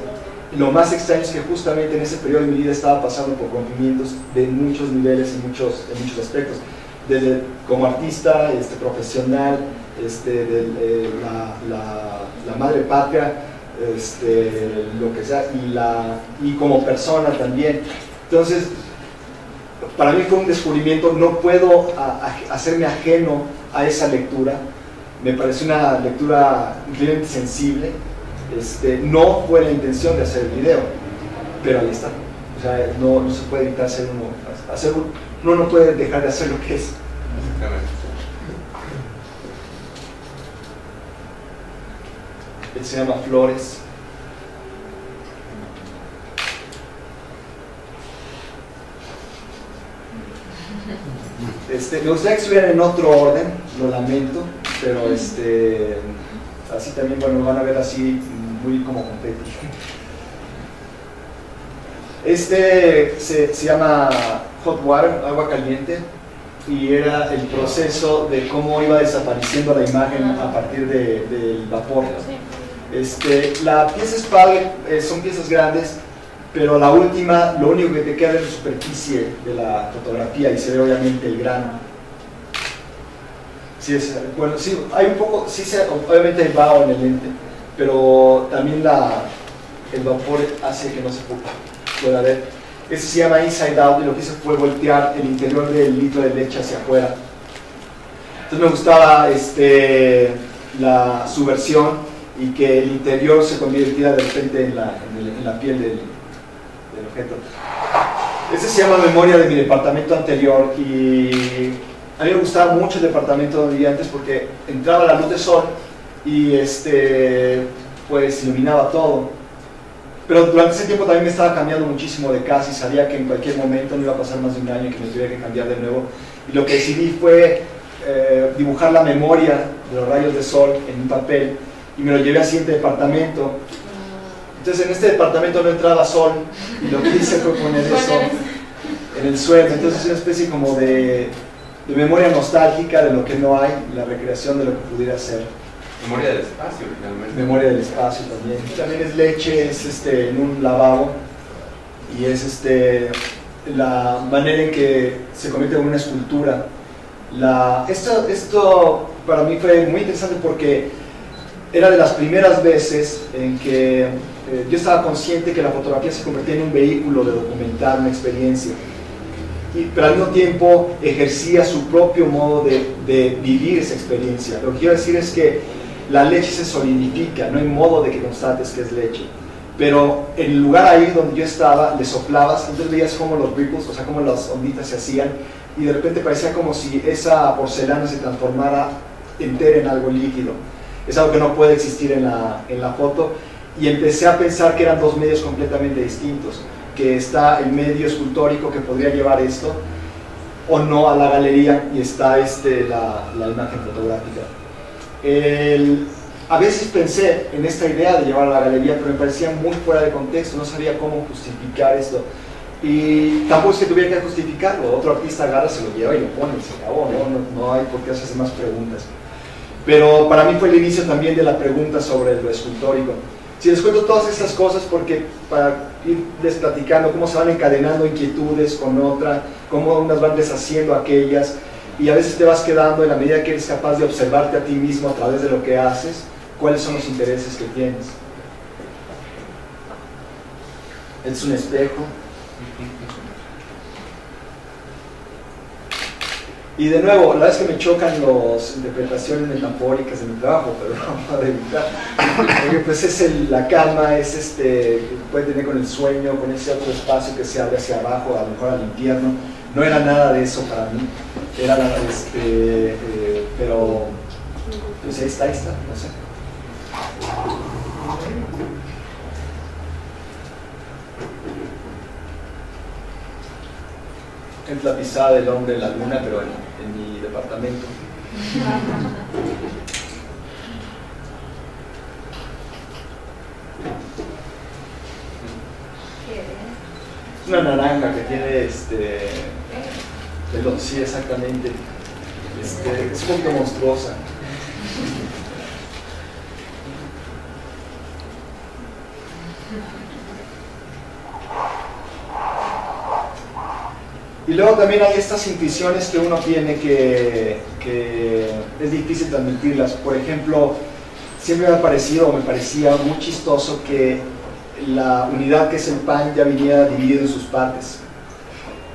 Speaker 2: Lo más extraño es que justamente en ese periodo de mi vida estaba pasando por rompimientos de muchos niveles y en muchos aspectos, desde como artista, profesional, la madre patria, lo que sea, y como persona también. Entonces, para mí fue un descubrimiento, no puedo hacerme ajeno a esa lectura, me pareció una lectura increíblemente sensible. No fue la intención de hacer el video, pero ahí está. O sea, no se puede evitar uno no puede dejar de hacer lo que es. Él se llama Flores. Me gustaría que estuvieran en otro orden, lo lamento, pero así también, bueno, lo van a ver así muy como completo. Se llama Hot Water, agua caliente, y era el proceso de cómo iba desapareciendo la imagen a partir del vapor. La pieza es padre, son piezas grandes, pero la última, lo único que te queda es la superficie de la fotografía y se ve obviamente el grano. Sí, bueno, sí, hay un poco, sí, obviamente hay vaho en el lente, pero también el vapor hace que no se pueda ver. Este se llama Inside Out y lo que hice fue voltear el interior del litro de leche hacia afuera. Entonces me gustaba su versión y que el interior se convirtiera de repente en la piel del objeto. Este se llama Memoria de mi departamento anterior y a mí me gustaba mucho el departamento donde vivía antes porque entraba la luz de sol y pues iluminaba todo. Pero durante ese tiempo también me estaba cambiando muchísimo de casa y sabía que en cualquier momento no iba a pasar más de un año y que me tuviera que cambiar de nuevo. Y lo que decidí fue dibujar la memoria de los rayos de sol en un papel y me lo llevé al siguiente departamento. Entonces en este departamento no entraba sol y lo que hice fue poner eso en el suelo. Entonces es una especie como de memoria nostálgica de lo que no hay, la recreación de lo que pudiera ser.
Speaker 1: Memoria del espacio, finalmente.
Speaker 2: Memoria del espacio también. También es leche, es en un lavabo y es la manera en que se convierte en una escultura. Esto para mí fue muy interesante porque era de las primeras veces en que yo estaba consciente que la fotografía se convertía en un vehículo de documentar una experiencia, pero al mismo tiempo ejercía su propio modo de vivir esa experiencia. Lo que quiero decir es que la leche se solidifica, no hay modo de que constates que es leche, pero en el lugar ahí donde yo estaba le soplabas, entonces veías como los ripples, o sea como las onditas se hacían y de repente parecía como si esa porcelana se transformara entera en algo líquido. Es algo que no puede existir en la foto y empecé a pensar que eran dos medios completamente distintos, que está el medio escultórico que podría llevar esto o no a la galería y está la imagen fotográfica. A veces pensé en esta idea de llevar a la galería, pero me parecía muy fuera de contexto, no sabía cómo justificar esto. Y tampoco es que tuviera que justificarlo, otro artista agarra, se lo lleva y lo pone y se acabó, no hay por qué hacerse más preguntas. Pero para mí fue el inicio también de la pregunta sobre lo escultórico. Si les cuento todas estas cosas porque para irles platicando cómo se van encadenando inquietudes con otra, cómo unas van deshaciendo aquellas, y a veces te vas quedando en la medida que eres capaz de observarte a ti mismo a través de lo que haces, cuáles son los intereses que tienes. Es un espejo. Y de nuevo, la verdad es que me chocan las interpretaciones metafóricas de mi trabajo, pero no puedo evitar. Porque pues es la cama, es que puede tener con el sueño, con ese otro espacio que se abre hacia abajo, a lo mejor al infierno. No era nada de eso para mí, era pero pues ahí está, no sé. Es la pisada del hombre en la luna, pero en mi departamento. Una naranja que tiene sí, exactamente. Es un poco monstruosa. Y luego también hay estas intuiciones que uno tiene que es difícil transmitirlas. Por ejemplo, siempre me ha parecido, o me parecía muy chistoso que la unidad que es el pan ya viniera dividido en sus partes.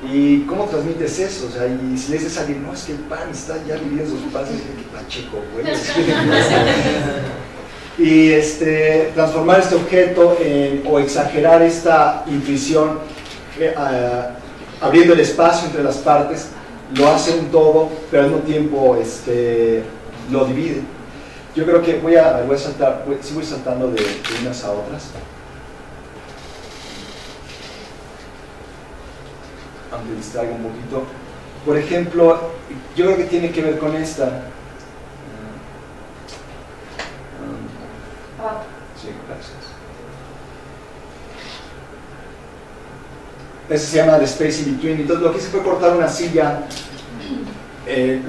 Speaker 2: ¿Y cómo transmites eso? O sea, y si le dices a alguien, no, es que el pan está ya dividido en sus partes, que pacheco, güey. Y transformar este objeto o exagerar esta intuición abriendo el espacio entre las partes, lo hace un todo, pero al mismo tiempo lo divide. Yo creo que voy a saltar, sí voy saltando de unas a otras. Aunque distraiga un poquito. Por ejemplo, yo creo que tiene que ver con esta. Sí, gracias. Ese se llama The Space in Between. Entonces lo que hice fue cortar una silla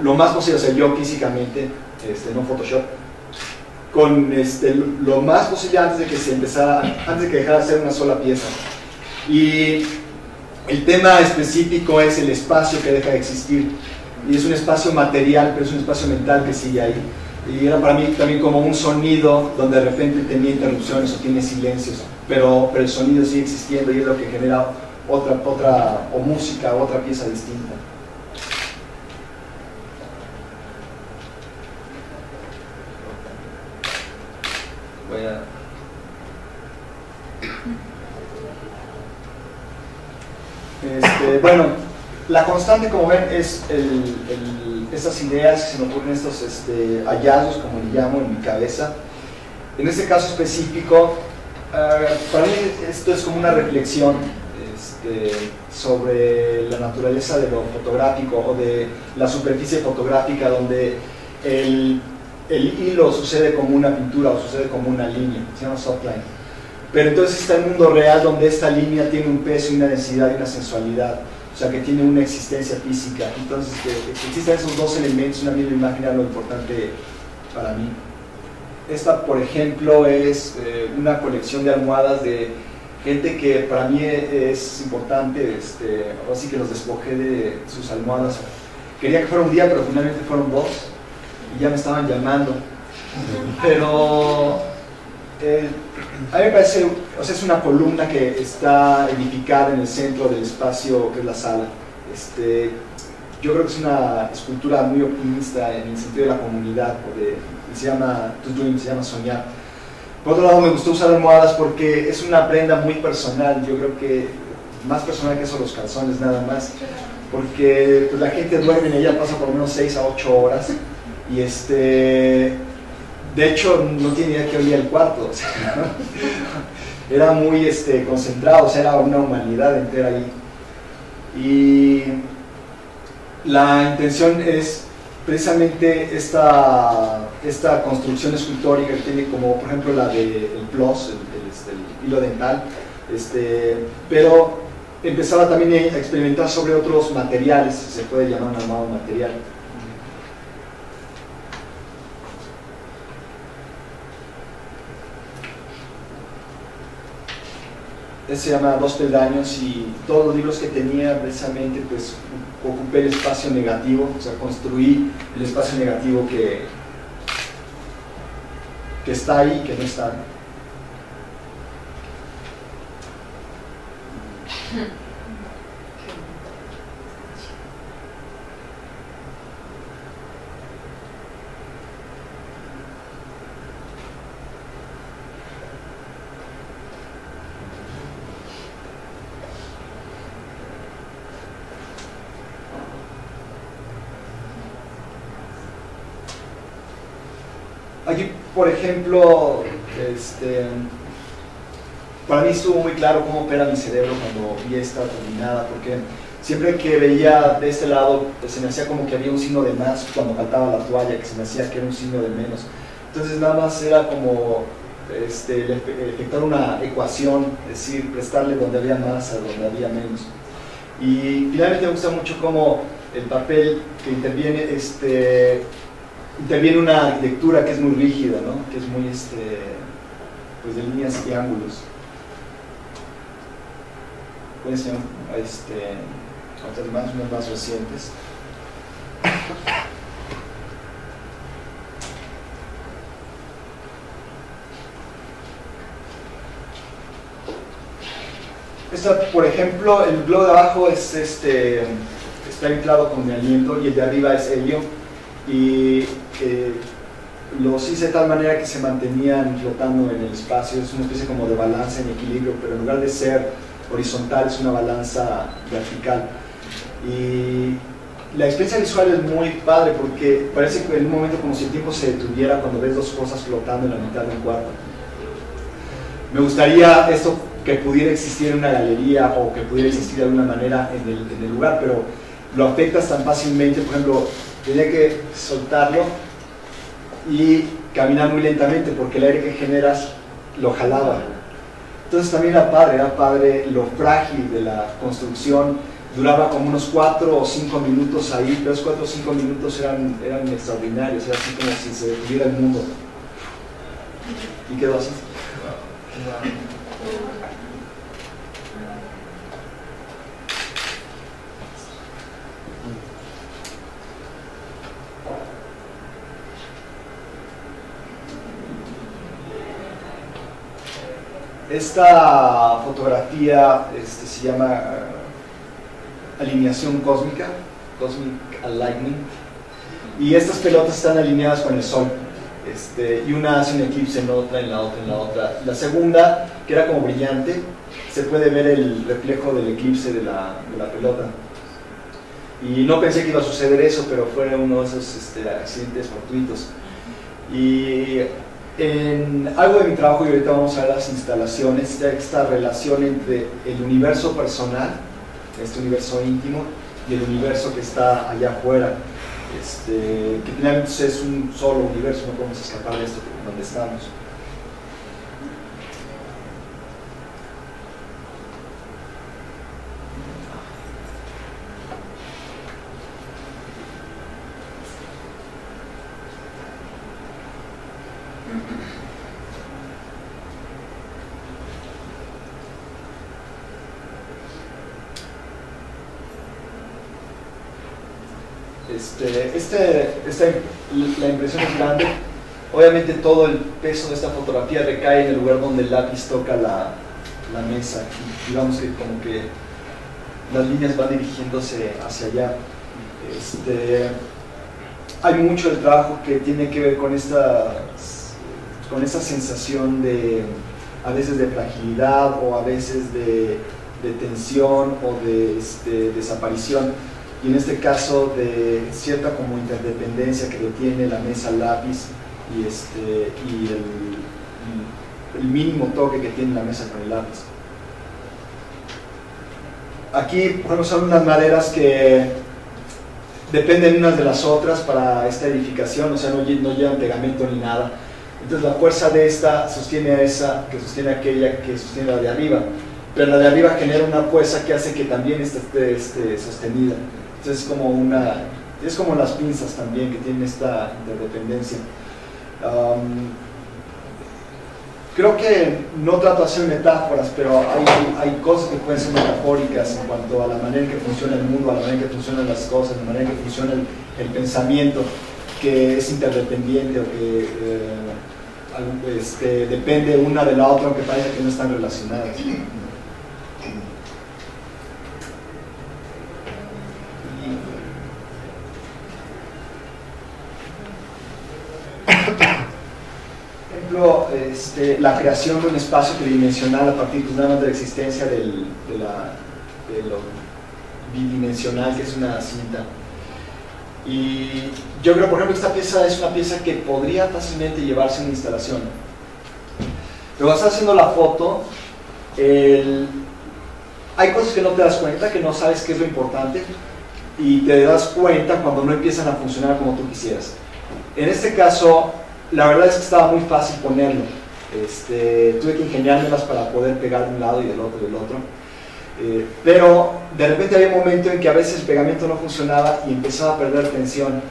Speaker 2: lo más posible, o sea, yo físicamente, no Photoshop, con lo más posible antes de que dejara de ser una sola pieza. Y el tema específico es el espacio que deja de existir. Y es un espacio material, pero es un espacio mental que sigue ahí. Y era para mí también como un sonido donde de repente tenía interrupciones o tiene silencios, pero el sonido sigue existiendo y es lo que genera otra o música, otra pieza distinta. Bueno, la constante, como ven, es estas ideas que se me ocurren, estos hallazgos, como le llamo, en mi cabeza. En este caso específico, para mí esto es como una reflexión sobre la naturaleza de lo fotográfico o de la superficie fotográfica, donde el hilo sucede como una pintura o sucede como una línea, se llama softline. Pero entonces está el mundo real, donde esta línea tiene un peso y una densidad y una sensualidad, o sea que tiene una existencia física. Entonces que existen esos dos elementos, una misma imagen, era lo importante para mí. Esta, por ejemplo, es una colección de almohadas de gente que para mí es importante, así que los despojé de sus almohadas. Quería que fuera un día, pero finalmente fueron 2 y ya me estaban llamando. Pero a mí me parece, o sea, es una columna que está edificada en el centro del espacio que es la sala. Yo creo que es una escultura muy optimista en el sentido de la comunidad, se llama To Dream, se llama soñar. Por otro lado, me gustó usar almohadas porque es una prenda muy personal. Yo creo que más personal que eso los calzones nada más, porque pues, la gente duerme en ella, pasa por lo menos 6 a 8 horas y de hecho no tiene idea que olía el cuarto, o sea, era muy concentrado, o sea, era una humanidad entera ahí. Y la intención es precisamente esta construcción escultórica que tiene, como por ejemplo la del PLOS, el hilo dental, pero empezaba también a experimentar sobre otros materiales, se puede llamar un armado material. Se llama Dos Peldaños, y todos los libros que tenía precisamente pues ocupé el espacio negativo, o sea, construí el espacio negativo que está ahí, que no está. Aquí, por ejemplo, para mí estuvo muy claro cómo opera mi cerebro cuando vi esta terminada, porque siempre que veía de este lado, pues se me hacía como que había un signo de más cuando faltaba la toalla, que se me hacía que era un signo de menos. Entonces nada más era como efectuar una ecuación, es decir, prestarle donde había más a donde había menos. Y finalmente me gusta mucho cómo el papel que interviene, interviene una arquitectura que es muy rígida, ¿no? Que es muy pues de líneas y ángulos. Voy a enseñar otras unas más recientes. Esta, por ejemplo, el globo de abajo es está inflado con mi aliento y el de arriba es helio, y los hice de tal manera que se mantenían flotando en el espacio. Es una especie como de balanza en equilibrio, pero en lugar de ser horizontal es una balanza vertical. Y la experiencia visual es muy padre porque parece que en un momento como si el tiempo se detuviera cuando ves dos cosas flotando en la mitad de un cuarto. Me gustaría esto que pudiera existir en una galería o que pudiera existir de alguna manera en el lugar, pero lo afectas tan fácilmente. Por ejemplo, tenía que soltarlo y caminar muy lentamente porque el aire que generas lo jalaba. Entonces también era padre lo frágil de la construcción. Duraba como unos 4 o 5 minutos ahí, pero esos 4 o 5 minutos eran extraordinarios, era así como si se detuviera el mundo. Y quedó así. Esta fotografía se llama alineación cósmica, Cosmic Alignment, y estas pelotas están alineadas con el Sol, y una hace un eclipse en otra, en la otra. La segunda, que era como brillante, se puede ver el reflejo del eclipse de la pelota. Y no pensé que iba a suceder eso, pero fue uno de esos accidentes fortuitos. Y en algo de mi trabajo, y ahorita vamos a ver las instalaciones, esta relación entre el universo personal, este universo íntimo, y el universo que está allá afuera, que finalmente es un solo universo, no podemos escapar de esto donde estamos. La impresión es grande. Obviamente todo el peso de esta fotografía recae en el lugar donde el lápiz toca la mesa. Y digamos que como que las líneas van dirigiéndose hacia allá. Hay mucho del trabajo que tiene que ver con esta sensación a veces de fragilidad, o a veces de tensión o de desaparición. Y en este caso de cierta como interdependencia que tiene la mesa al lápiz y el mínimo toque que tiene la mesa con el lápiz. Aquí, por ejemplo, son unas maderas que dependen unas de las otras para esta edificación, o sea, no llevan pegamento ni nada. Entonces la fuerza de esta sostiene a esa, que sostiene a aquella, que sostiene a la de arriba. Pero la de arriba genera una fuerza que hace que también esté sostenida. Entonces es como las pinzas también, que tienen esta interdependencia. Creo que no trato de hacer metáforas, pero hay cosas que pueden ser metafóricas en cuanto a la manera en que funciona el mundo, a la manera en que funcionan las cosas, a la manera en que funciona el pensamiento, que es interdependiente o que depende una de la otra, aunque parece que no están relacionadas. La creación de un espacio tridimensional a partir nada más de la existencia de lo bidimensional, que es una cinta. Y yo creo, por ejemplo, que esta pieza es una pieza que podría fácilmente llevarse a una instalación. Pero cuando estás haciendo la foto, hay cosas que no te das cuenta, que no sabes qué es lo importante, y te das cuenta cuando no empiezan a funcionar como tú quisieras. En este caso, la verdad es que estaba muy fácil ponerlo. Tuve que ingeniármelas para poder pegar de un lado y del otro, pero de repente había un momento en que a veces el pegamento no funcionaba y empezaba a perder tensión,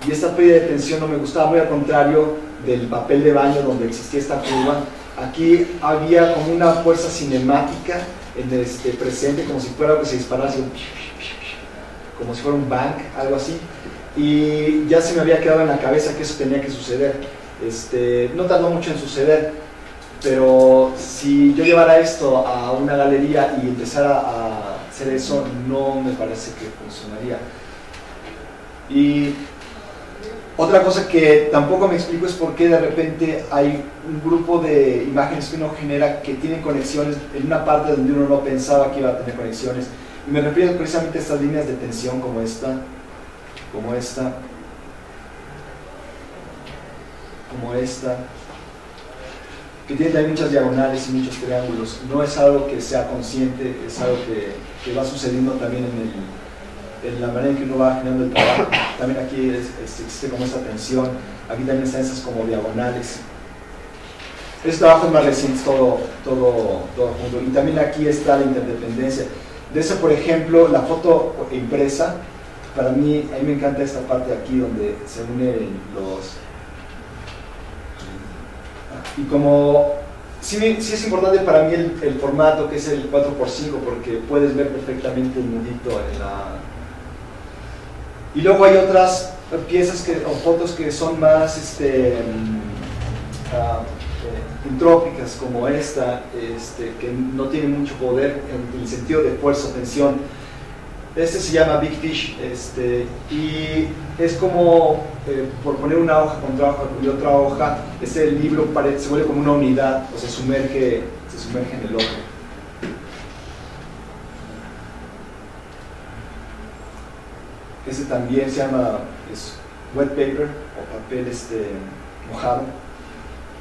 Speaker 2: y esta pérdida de tensión no me gustaba, muy al contrario del papel de baño donde existía esta curva. Aquí había como una fuerza cinemática en presente, como si fuera algo que se disparara así, como si fuera un bang, algo así, y ya se me había quedado en la cabeza que eso tenía que suceder. No tardó mucho en suceder, pero si yo llevara esto a una galería y empezara a hacer eso, no me parece que funcionaría. Y otra cosa que tampoco me explico es por qué de repente hay un grupo de imágenes que uno genera que tienen conexiones en una parte donde uno no pensaba que iba a tener conexiones. Y me refiero precisamente a estas líneas de tensión como esta, que tiene también muchas diagonales y muchos triángulos. No es algo que sea consciente, es algo que va sucediendo también en la manera en que uno va generando el trabajo. También aquí existe como esta tensión, aquí también están esas como diagonales. Este trabajo es más reciente, todo junto. Y también aquí está la interdependencia. De eso, por ejemplo, la foto impresa, para mí, a mí me encanta esta parte de aquí donde se unen los... Y como sí es importante para mí el formato, que es el 4x5, porque puedes ver perfectamente el nudito en la... Y luego hay otras piezas o fotos que son más entrópicas, como esta, que no tiene mucho poder en el sentido de fuerza o tensión. Este se llama Big Fish, y es como, por poner una hoja contra hoja y otra hoja, este libro se vuelve como una unidad, o se sumerge en el otro. Este también se llama wet paper, o papel mojado.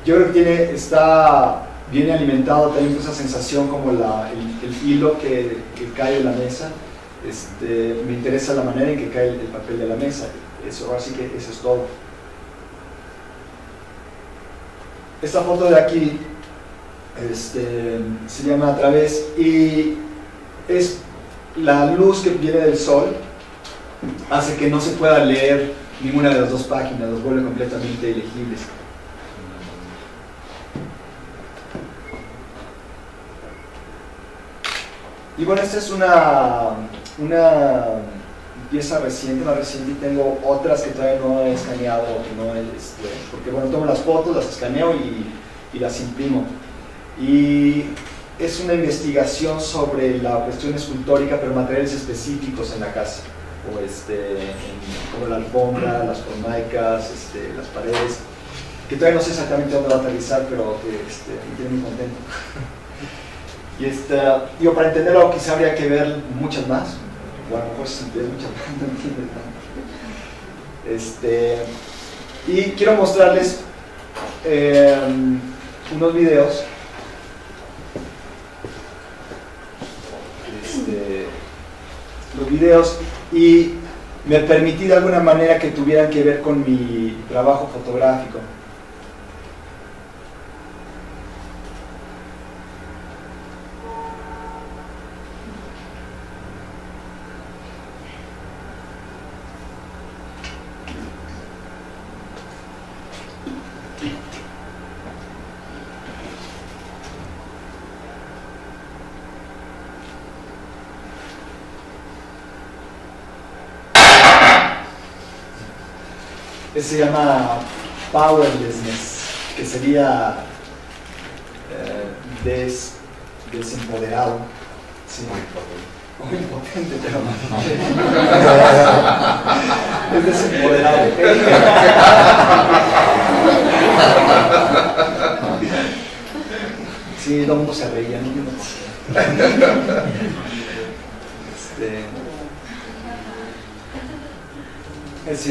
Speaker 2: Yo creo que viene alimentado también por esa sensación como el hilo que cae de la mesa. Me interesa la manera en que cae el papel de la mesa. Así que eso es todo. Esta foto de aquí se llama A Través, y es la luz que viene del sol, hace que no se pueda leer ninguna de las dos páginas, los vuelve completamente ilegibles. Y bueno, esta es una pieza reciente, más reciente, y tengo otras que todavía no he escaneado, porque bueno, tomo las fotos, las escaneo y las imprimo. Y es una investigación sobre la cuestión escultórica, pero materiales específicos en la casa, como la alfombra, las formaicas, las paredes, que todavía no sé exactamente dónde va a aterrizar, pero me tiene muy contento. Y para entenderlo quizá habría que ver muchas más, o a lo mejor si ves muchas más no entiendes nada. Y quiero mostrarles unos videos los videos, y me permití de alguna manera que tuvieran que ver con mi trabajo fotográfico. Se llama Powerlessness, que sería desempoderado. Sí. Muy potente, pero es desempoderado. Sí, todo el mundo se reía, ¿no? Se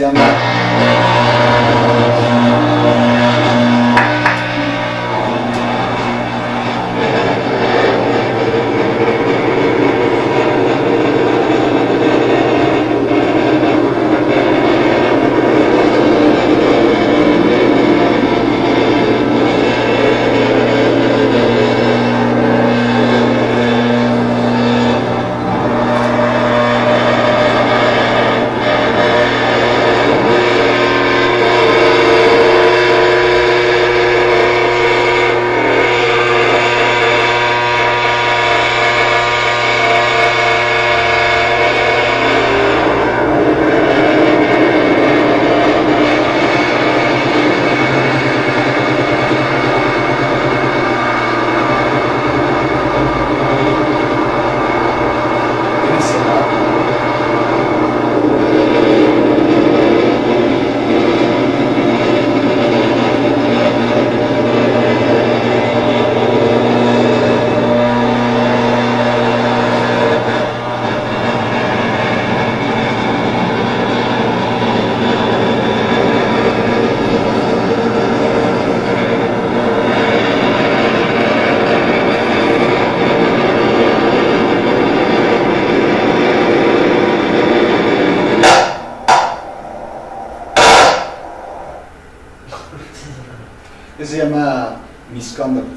Speaker 2: llama Misconduct,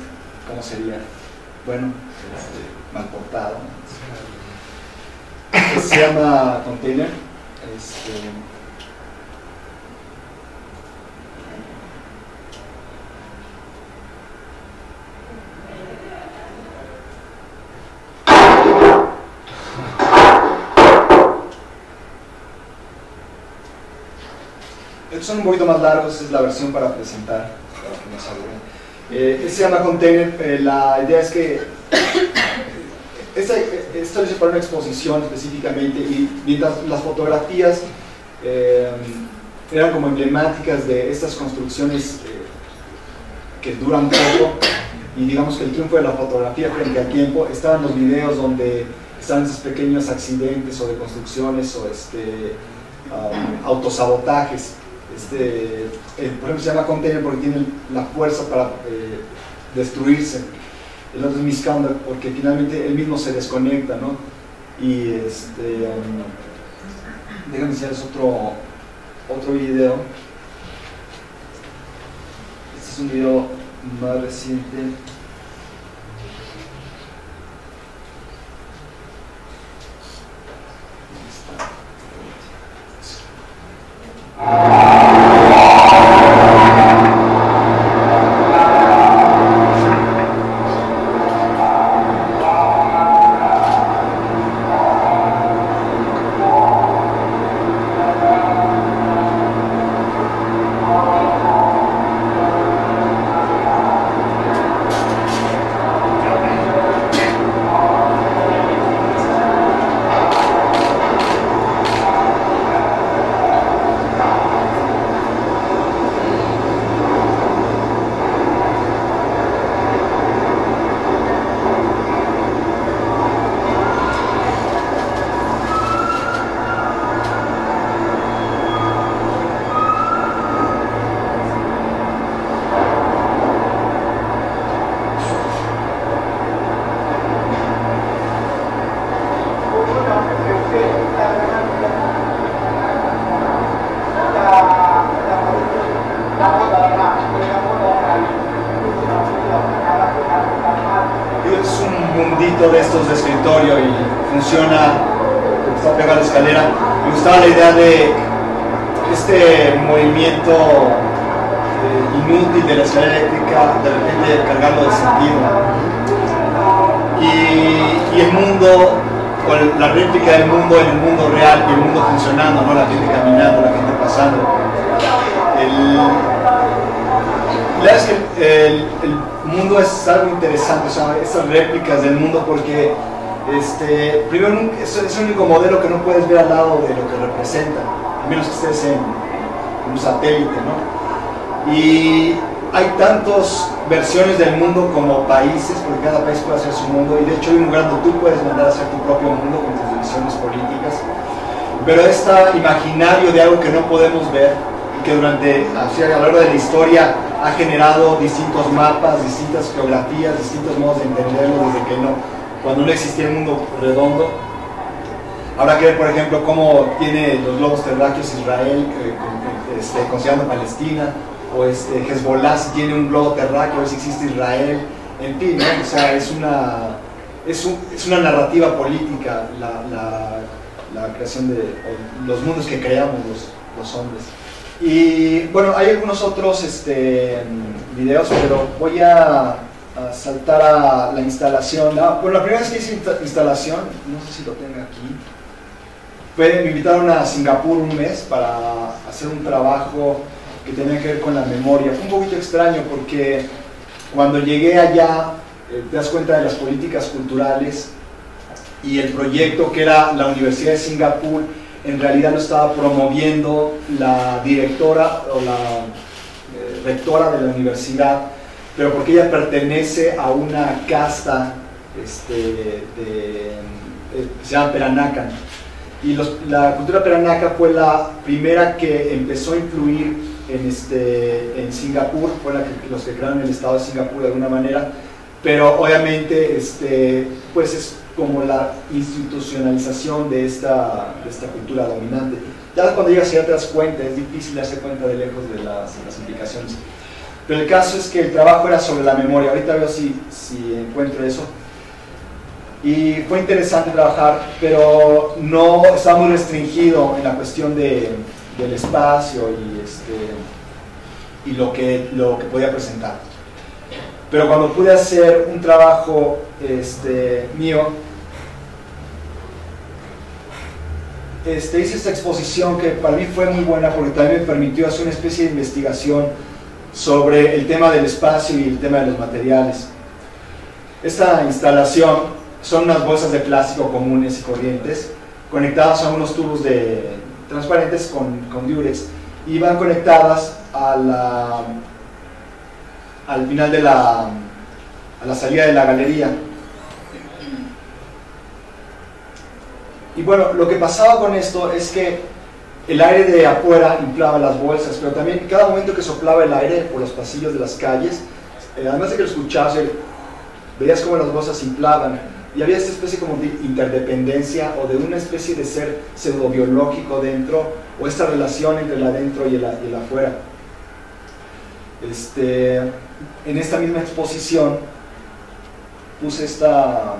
Speaker 2: ¿cómo sería? Bueno, mal portado. Se llama Container. Estos son un poquito más largos, es la versión para presentar, para que no se aburran. Se llama Container. La idea es que esto lo hice para una exposición específicamente, y mientras las fotografías eran como emblemáticas de estas construcciones que duran poco, y digamos que el triunfo de la fotografía frente al tiempo, estaban los videos donde estaban esos pequeños accidentes o de construcciones o autosabotajes. Por ejemplo, se llama Container porque tiene la fuerza para destruirse. El otro es Misconduct porque finalmente él mismo se desconecta, ¿no? Y déjame enseñarles otro video. Este es un video más reciente. De estos de escritorio y funciona, está pegado a la escalera. Me gustaba la idea de este movimiento inútil de la escalera eléctrica, de repente cargarlo de sentido, y el mundo, o la réplica del mundo en el mundo real, y el mundo funcionando, ¿no? La gente caminando, la gente pasando. La verdad es que el mundo es algo interesante, o sea, estas réplicas del mundo, porque primero es el único modelo que no puedes ver al lado de lo que representa, a menos que estés en un satélite, ¿no? Y hay tantas versiones del mundo como países, porque cada país puede hacer su mundo, y de hecho hay un lugar donde tú puedes mandar a hacer tu propio mundo con tus decisiones políticas. pero este imaginario de algo que no podemos ver y que durante, a lo largo de la historia ha generado distintos mapas, distintas geografías, distintos modos de entenderlo desde que cuando no existía el mundo redondo. Habrá que ver, por ejemplo, cómo tiene los globos terráqueos Israel, considerando Palestina, o Hezbollah si tiene un globo terráqueo, a ver si existe Israel, en fin, ¿no? O sea, es una narrativa política la creación de los mundos que creamos los hombres. Y bueno, hay algunos otros videos, pero voy a saltar a la instalación. Bueno, la primera vez que hice instalación, no sé si lo tengo aquí, me invitaron a Singapur un mes para hacer un trabajo que tenía que ver con la memoria. Fue un poquito extraño porque cuando llegué allá te das cuenta de las políticas culturales y el proyecto que era la Universidad de Singapur en realidad lo estaba promoviendo la directora o la rectora de la universidad, pero porque ella pertenece a una casta se llama Peranakan. Y la cultura Peranakan fue la primera que empezó a influir en Singapur, fue los que crearon el estado de Singapur de alguna manera, pero obviamente pues es como la institucionalización de esta cultura dominante. Ya cuando llegas ya te das cuenta, es difícil darse cuenta de lejos de las implicaciones. Pero el caso es que el trabajo era sobre la memoria. Ahorita veo si encuentro eso. Y fue interesante trabajar, pero no estaba muy restringido en la cuestión del espacio y lo que podía presentar. Pero cuando pude hacer un trabajo mío, hice esta exposición que para mí fue muy buena porque también me permitió hacer una especie de investigación sobre el tema del espacio y el tema de los materiales. Esta instalación son unas bolsas de plástico comunes y corrientes conectadas a unos tubos transparentes con Durex y van conectadas al final de a la salida de la galería. Y bueno, lo que pasaba con esto es que el aire de afuera inflaba las bolsas, pero también cada momento que soplaba el aire por los pasillos de las calles, además de que lo escuchabas, veías como las bolsas inflaban y había esta especie como de interdependencia o de una especie de ser pseudobiológico dentro, o esta relación entre el adentro y el afuera. En esta misma exposición puse esta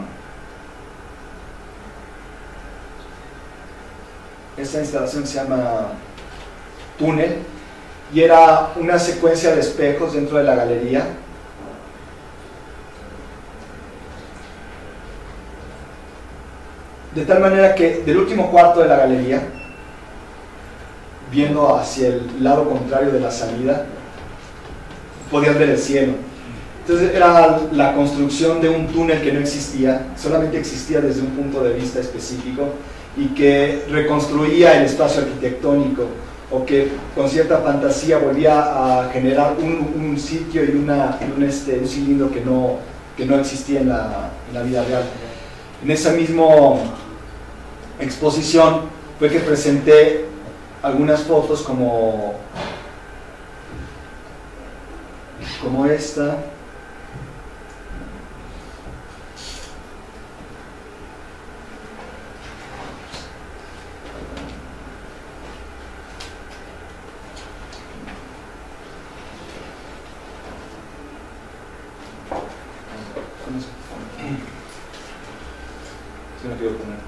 Speaker 2: instalación que se llama Túnel, y era una secuencia de espejos dentro de la galería. De tal manera que del último cuarto de la galería, viendo hacia el lado contrario de la salida, podías ver el cielo. Entonces era la construcción de un túnel que no existía, solamente existía desde un punto de vista específico y que reconstruía el espacio arquitectónico, o que con cierta fantasía volvía a generar un sitio y un cilindro que no existía en la vida real. En esa misma exposición fue que presenté algunas fotos como esta. No quiero poner.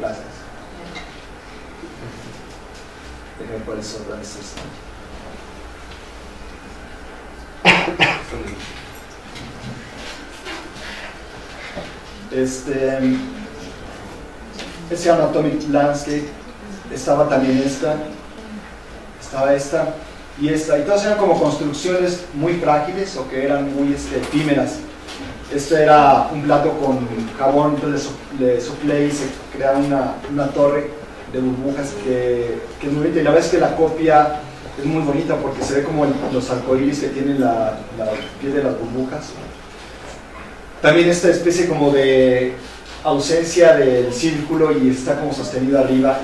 Speaker 2: Gracias. Déjame ver cuáles son estas. Se llama Atomic Landscape. Estaba también estaba esta y esta, y todas eran como construcciones muy frágiles o que eran muy efímeras. Esto era un plato con jabón, entonces le soplé y se creaba una torre de burbujas que es muy bonita, y la verdad es que la copia es muy bonita porque se ve como los arcoíris que tienen la piel de las burbujas. También esta especie como de ausencia del círculo y está como sostenido arriba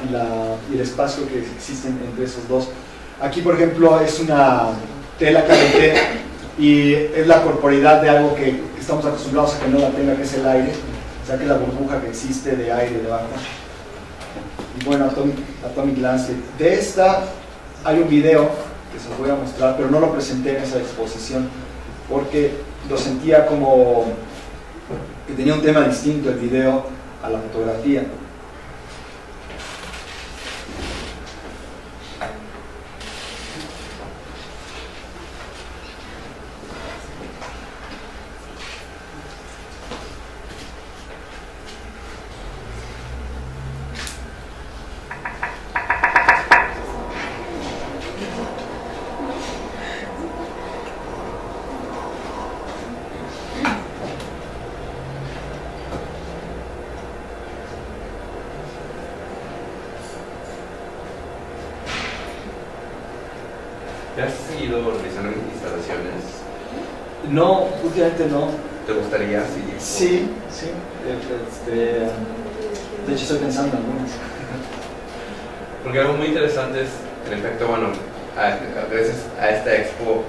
Speaker 2: y el espacio que existe entre esos dos. Aquí, por ejemplo, es una tela KBT y es la corporeidad de algo que estamos acostumbrados a que no la tenga, que es el aire, o sea, que es la burbuja que existe de aire debajo. Y bueno, Atomic Landscape. De esta hay un video que se los voy a mostrar, pero no lo presenté en esa exposición porque lo sentía como que tenía un tema distinto el video a la fotografía.
Speaker 1: ¿Te has seguido realizando instalaciones?
Speaker 2: No, últimamente no.
Speaker 1: ¿Te gustaría?
Speaker 2: Sí. De hecho estoy pensando en algunas.
Speaker 1: Porque algo muy interesante es, en efecto, bueno, gracias a esta expo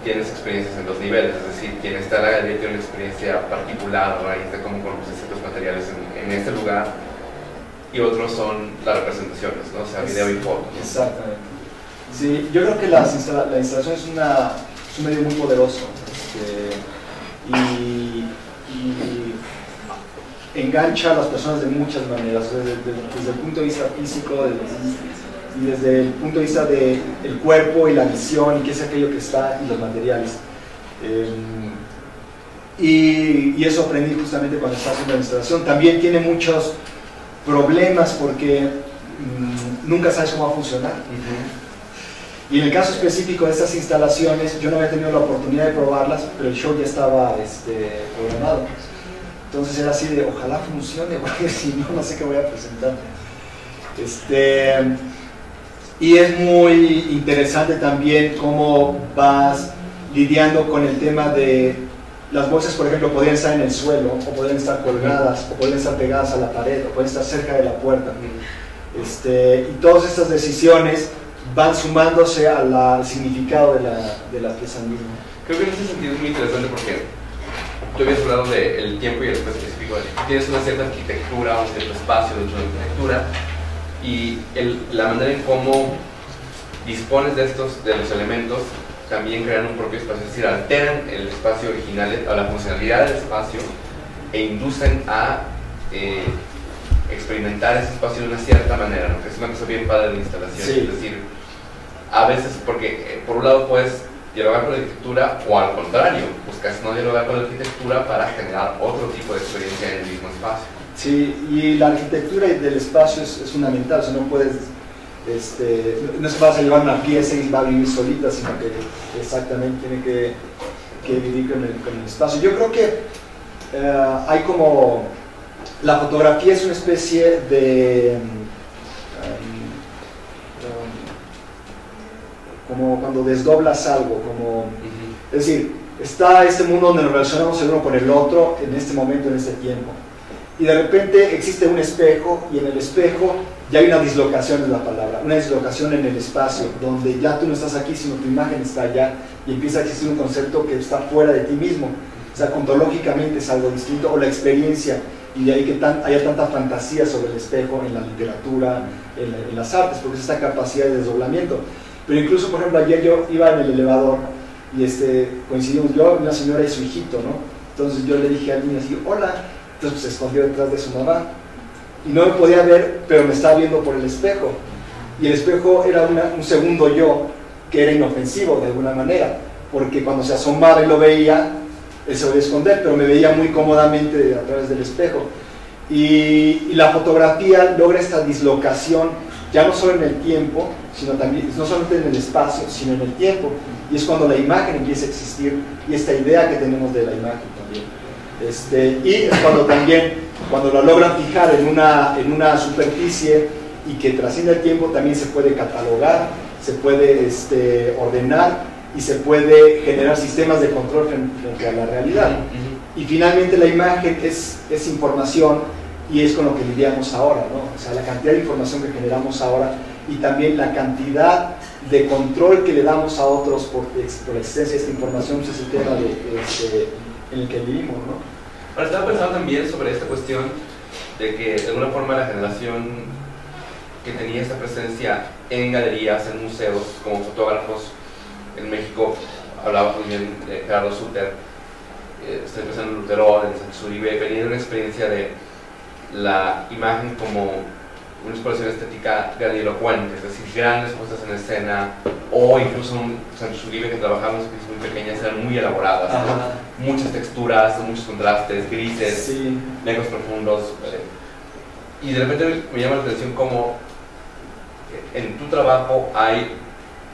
Speaker 1: tienes experiencias en dos niveles, es decir, quien está en la galería tiene una experiencia particular a raíz de cómo conoces ciertos materiales en este lugar, y otros son las representaciones, ¿no? O sea, video y foto.
Speaker 2: Exactamente. Sí, yo creo que la instalación es un medio muy poderoso y engancha a las personas de muchas maneras, desde el punto de vista físico y desde el punto de vista del cuerpo y la visión y qué es aquello que está en los materiales. Y eso aprendí justamente cuando estaba haciendo la instalación. También tiene muchos problemas porque nunca sabes cómo va a funcionar. Y en el caso específico de estas instalaciones, yo no había tenido la oportunidad de probarlas, pero el show ya estaba programado. Entonces era así de, ojalá funcione, porque si no, no sé qué voy a presentar. Y es muy interesante también cómo vas lidiando con el tema de las bolsas, por ejemplo, podrían estar en el suelo, o podrían estar colgadas, o podrían estar pegadas a la pared, o pueden estar cerca de la puerta. Y todas estas decisiones van sumándose al significado de la pieza misma.
Speaker 1: Creo que en ese sentido es muy interesante porque tú habías hablado del tiempo y el espacio específico. Tienes una cierta arquitectura, un cierto espacio dentro de la arquitectura, y la manera en cómo dispones de los elementos también crean un propio espacio, es decir, alteran el espacio original, a la funcionalidad del espacio, e inducen a experimentar ese espacio de una cierta manera, ¿no? Que es una cosa bien padre de la instalación.
Speaker 2: Sí.
Speaker 1: Es decir, a veces, porque por un lado puedes dialogar con la arquitectura, o al contrario, buscas no dialogar con la arquitectura para generar otro tipo de experiencia en el mismo espacio.
Speaker 2: Sí, y la arquitectura del espacio es fundamental, o sea, no puedes, no se vas a llevar una pieza y va a vivir solita, sino que exactamente tiene que vivir con el espacio. Yo creo que hay como, la fotografía es una especie de, como cuando desdoblas algo, como, es decir, está este mundo donde nos relacionamos el uno con el otro en este momento, en este tiempo, y de repente existe un espejo, y en el espejo ya hay una dislocación, es la palabra, una dislocación en el espacio, donde ya tú no estás aquí, sino tu imagen está allá, y empieza a existir un concepto que está fuera de ti mismo, o sea, ontológicamente es algo distinto, o la experiencia, y de ahí que haya tanta fantasía sobre el espejo en la literatura, en las artes, porque es esta capacidad de desdoblamiento. Pero incluso, por ejemplo, ayer yo iba en el elevador y coincidimos yo, una señora y su hijito, ¿no? Entonces yo le dije al niño así, hola, entonces se escondió detrás de su mamá y no me podía ver, pero me estaba viendo por el espejo, y el espejo era un segundo yo que era inofensivo de alguna manera, porque cuando se asomaba y lo veía, él se podía esconder, pero me veía muy cómodamente a través del espejo. Y la fotografía logra esta dislocación, ya no solo en el tiempo, sino también, no solamente en el espacio, sino en el tiempo, y es cuando la imagen empieza a existir, y esta idea que tenemos de la imagen también. Y es cuando la logran fijar en una superficie y que trasciende el tiempo, también se puede catalogar, se puede ordenar, y se puede generar sistemas de control frente a la realidad. Y finalmente la imagen es información y es con lo que lidiamos ahora, ¿no? O sea, la cantidad de información que generamos ahora y también la cantidad de control que le damos a otros por la existencia de esta información, pues es el tema en el que vivimos, ¿no?
Speaker 1: Ahora, estaba pensando también sobre esta cuestión de que de alguna forma la generación que tenía esta presencia en galerías, en museos, como fotógrafos en México, hablaba muy bien de Gerardo Suter, estoy pensando en Luterón, en Sánchez Uribe, venía de una experiencia de la imagen como una exploración estética grandilocuente, es decir, grandes puestas en escena, o incluso un Sánchez Uribe que trabajaba en especies muy pequeñas, eran muy elaboradas, ¿no? Muchas texturas, muchos contrastes, grises,
Speaker 2: sí,
Speaker 1: negros profundos, y de repente me llama la atención cómo en tu trabajo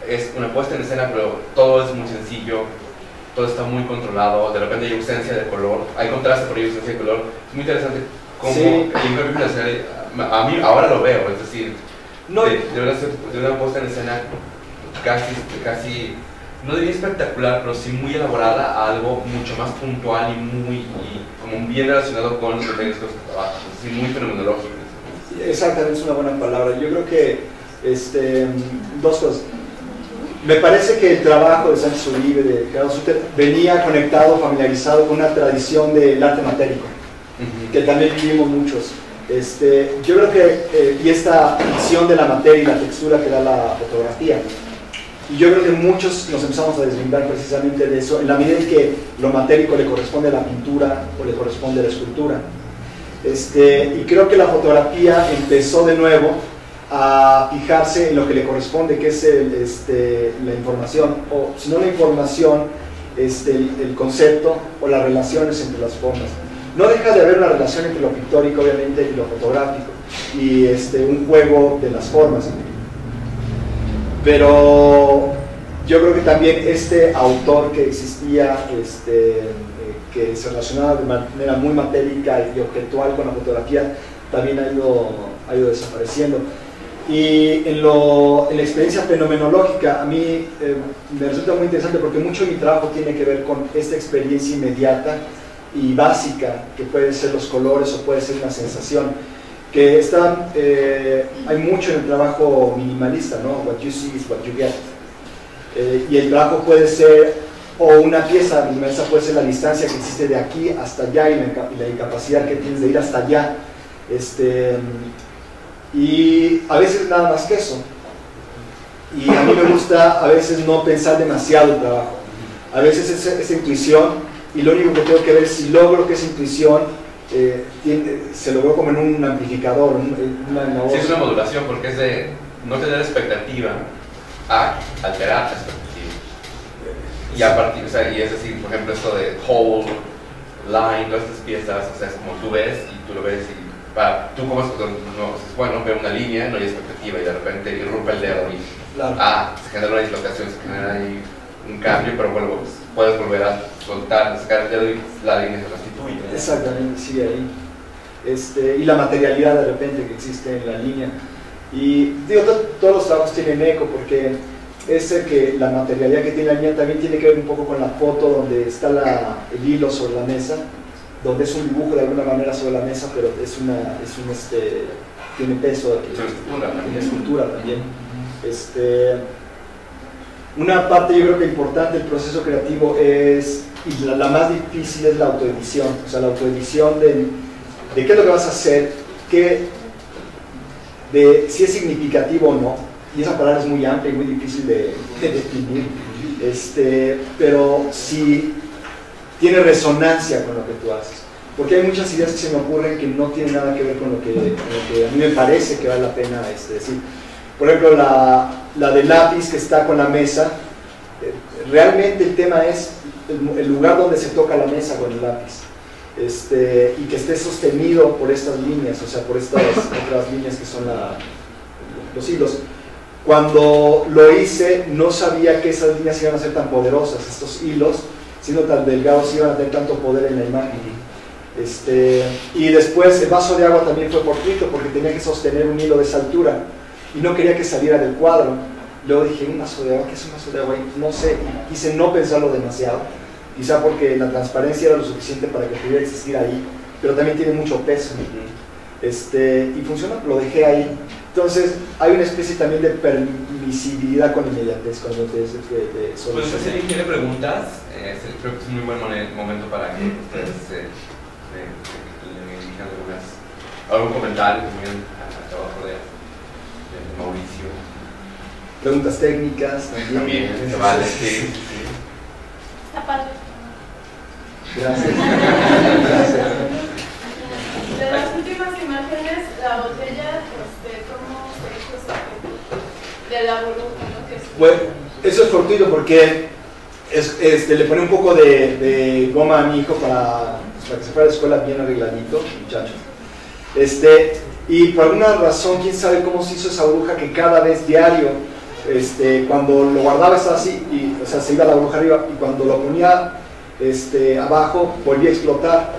Speaker 1: es una puesta en escena, pero todo es muy sencillo, todo está muy controlado, de repente hay ausencia de color, hay contraste pero hay ausencia de color. Es muy interesante cómo
Speaker 2: sí.
Speaker 1: A mí ahora lo veo, es decir, no, de una puesta en escena casi, no diría espectacular, pero sí muy elaborada a algo mucho más puntual y como bien relacionado con los detalles que se trabajan, es decir, muy fenomenológico.
Speaker 2: Sí, exactamente, es una buena palabra. Yo creo que dos cosas. Me parece que el trabajo de Sánchez Uribe, de Gerardo Suter, venía conectado, familiarizado con una tradición del arte matérico, que también vivimos muchos. Yo creo que, y esta visión de la materia y la textura que da la fotografía, y yo creo que muchos nos empezamos a deslindar precisamente de eso, en la medida en que lo matérico le corresponde a la pintura o le corresponde a la escultura. Y creo que la fotografía empezó de nuevo a fijarse en lo que le corresponde, que es la información, o si no la información, el concepto o las relaciones entre las formas. No deja de haber una relación entre lo pictórico, obviamente, y lo fotográfico, y un juego de las formas. Pero yo creo que también este autor que existía, que se relacionaba de manera muy matérica y objetual con la fotografía, también ha ido desapareciendo. Y en la experiencia fenomenológica, a mí me resulta muy interesante porque mucho de mi trabajo tiene que ver con esta experiencia inmediata y básica, que pueden ser los colores o puede ser una sensación, que hay mucho en el trabajo minimalista, ¿no? What you see is what you get. Y el trabajo puede ser, o una pieza minimalista puede ser la distancia que existe de aquí hasta allá y la incapacidad que tienes de ir hasta allá. Y a veces nada más que eso. Y a mí me gusta a veces no pensar demasiado el trabajo. A veces esa intuición, y lo único que tengo que ver es si logro que esa intuición se logró como en un amplificador, una voz.
Speaker 1: Sí, es una modulación, porque es de no tener expectativa a alterar la expectativa. Y a partir, o sea, y es decir, por ejemplo, esto de whole line, todas estas piezas, o sea, es como tú ves y tú lo ves y tú como escultor, no, bueno, veo una línea, no hay expectativa y de repente irrumpe el dedo y
Speaker 2: claro.
Speaker 1: Se genera una dislocación, se genera ahí un cambio, pero bueno, puedes volver a soltar, sacar el dedo y la línea se restituye.
Speaker 2: Exactamente, sí, ahí. Y la materialidad de repente que existe en la línea. Y digo, todos los trabajos tienen eco porque que la materialidad que tiene la línea también tiene que ver un poco con la foto donde está el hilo sobre la mesa, donde es un dibujo de alguna manera sobre la mesa, pero tiene peso, tiene escultura también. Una parte yo creo que importante del proceso creativo es, y la más difícil, es la autoedición. O sea, la autoedición de qué es lo que vas a hacer, de si es significativo o no, y esa palabra es muy amplia y muy difícil de definir, pero si tiene resonancia con lo que tú haces. Porque hay muchas ideas que se me ocurren que no tienen nada que ver con lo que a mí me parece que vale la pena decir. Por ejemplo, la del lápiz que está con la mesa, realmente el tema es el lugar donde se toca la mesa con el lápiz, y que esté sostenido por estas líneas, o sea, por estas otras líneas que son los hilos. Cuando lo hice, no sabía que esas líneas iban a ser tan poderosas, estos hilos, siendo tan delgados, iban a tener tanto poder en la imagen. Y después el vaso de agua también fue fortuito porque tenía que sostener un hilo de esa altura y no quería que saliera del cuadro. Luego dije, ¿un vaso de agua? ¿Qué es un vaso de agua? Y no sé, quise no pensarlo demasiado, quizá porque la transparencia era lo suficiente para que pudiera existir ahí, pero también tiene mucho peso. y funciona, lo dejé ahí. Entonces hay una especie también de permisibilidad con inmediatez cuando te de
Speaker 1: pues si alguien tiene preguntas, creo que es un muy buen momento para que ustedes le indican algún comentario también al trabajo de Mauricio.
Speaker 2: Preguntas técnicas
Speaker 1: también se vale, sí.
Speaker 3: Está padre.
Speaker 2: Gracias. Gracias.
Speaker 3: De las últimas imágenes, la botella, ¿cómo se hizo ese efecto de la burbuja, ¿no? Que es...
Speaker 2: Bueno, eso es fortuito porque le pone un poco de goma a mi hijo para que se fuera a la escuela bien arregladito, muchacho. Y por alguna razón, quién sabe cómo se hizo esa burbuja que cada vez diario, cuando lo guardaba estaba así, o sea, se iba la burbuja arriba, y cuando lo ponía abajo volvía a explotar.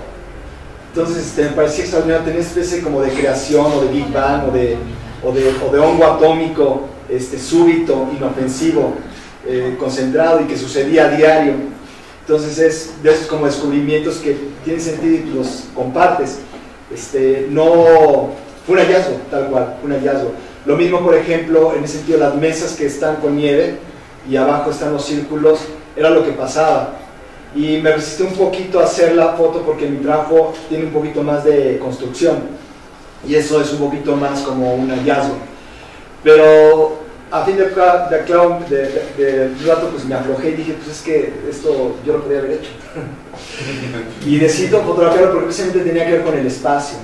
Speaker 2: Entonces me parecía extraordinario tener una especie como de creación o de Big Bang o de hongo atómico súbito, inofensivo, concentrado y que sucedía a diario. Entonces es de esos como descubrimientos que tienen sentido y los compartes. No fue un hallazgo, tal cual, un hallazgo. Lo mismo, por ejemplo, en ese sentido, las mesas que están con nieve y abajo están los círculos, era lo que pasaba. Y me resistí un poquito a hacer la foto porque mi trabajo tiene un poquito más de construcción y eso es un poquito más como un hallazgo. Pero a fin de rato pues me aflojé y dije, pues es que esto yo lo podía haber hecho. Y decido fotografiarlo porque precisamente tenía que ver con el espacio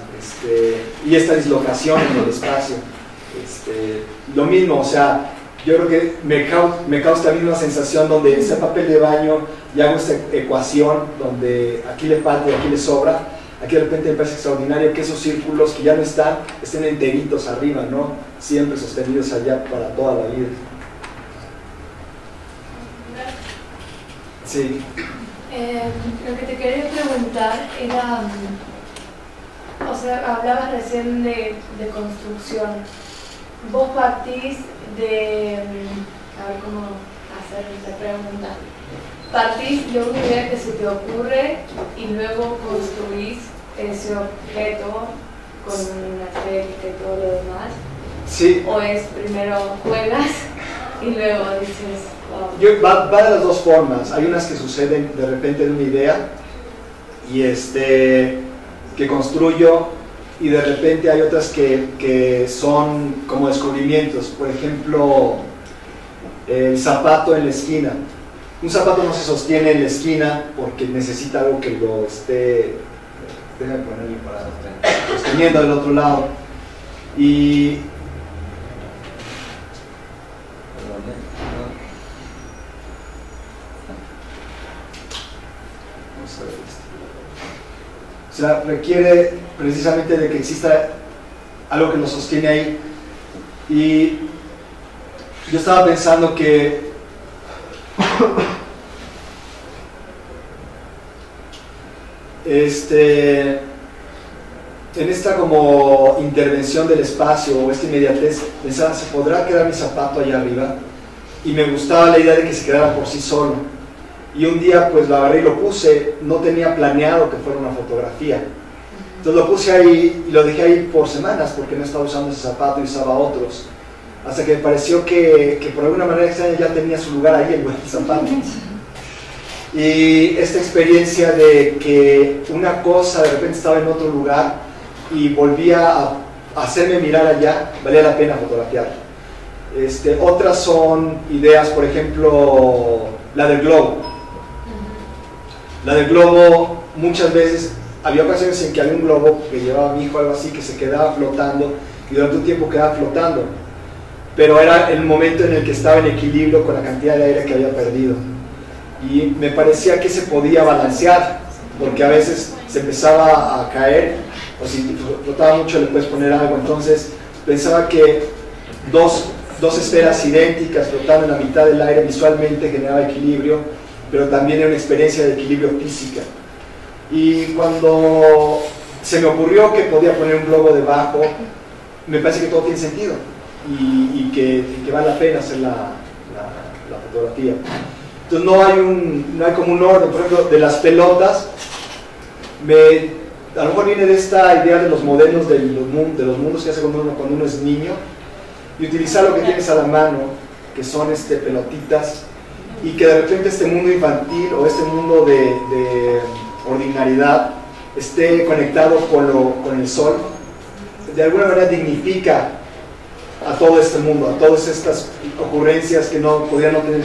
Speaker 2: y esta dislocación en el espacio. Lo mismo, o sea, yo creo que me causa la misma sensación donde ese papel de baño y hago esta ecuación donde aquí le falta y aquí le sobra. Aquí de repente me parece extraordinario que esos círculos que ya no estén enteritos arriba, ¿no? Siempre sostenidos allá para toda la vida. Sí.
Speaker 4: Lo que te quería preguntar era, o sea, hablabas recién de construcción. Vos partís de, a ver cómo hacer esta pregunta. Partís de una idea que se te ocurre y luego construís ese objeto con una estética y todo lo demás.
Speaker 2: Sí.
Speaker 4: O es primero juegas y luego dices...
Speaker 2: Oh. Va de las dos formas. Hay unas que suceden de repente en una idea y que construyo, y de repente hay otras que son como descubrimientos. Por ejemplo, el zapato en la esquina. Un zapato no se sostiene en la esquina porque necesita algo que lo esté, déjame ponerle para sosteniendo del otro lado. Y o sea, requiere precisamente de que exista algo que lo sostiene ahí. Y yo estaba pensando que en esta como intervención del espacio o esta inmediatez, pensaba, ¿se podrá quedar mi zapato allá arriba? Y me gustaba la idea de que se quedara por sí solo. Y un día pues lo agarré y lo puse, no tenía planeado que fuera una fotografía. Entonces lo puse ahí y lo dejé ahí por semanas porque no estaba usando ese zapato y usaba otros. Hasta que me pareció que por alguna manera extraña ya tenía su lugar ahí el buen zapato. Y esta experiencia de que una cosa de repente estaba en otro lugar y volvía a hacerme mirar allá, valía la pena fotografiarla. Otras son ideas, por ejemplo, la del globo. La del globo, muchas veces, había ocasiones en que había un globo que llevaba a mi hijo, algo así, que se quedaba flotando y durante un tiempo quedaba flotando. Pero era el momento en el que estaba en equilibrio con la cantidad de aire que había perdido. Y me parecía que se podía balancear, porque a veces se empezaba a caer, o si flotaba mucho le puedes poner algo. Entonces pensaba que dos esferas idénticas flotando en la mitad del aire visualmente generaba equilibrio, pero también era una experiencia de equilibrio física. Y cuando se me ocurrió que podía poner un globo debajo, me parece que todo tiene sentido y que vale la pena hacer la fotografía. Entonces no hay como un orden. Por ejemplo, de las pelotas, a lo mejor viene de esta idea de los modelos de los mundos que hace cuando uno es niño, y utilizar lo que tienes a la mano, que son pelotitas, y que de repente este mundo infantil o este mundo de ordinariedad esté conectado con el sol, de alguna manera dignifica a todo este mundo, a todas estas ocurrencias que podrían no tener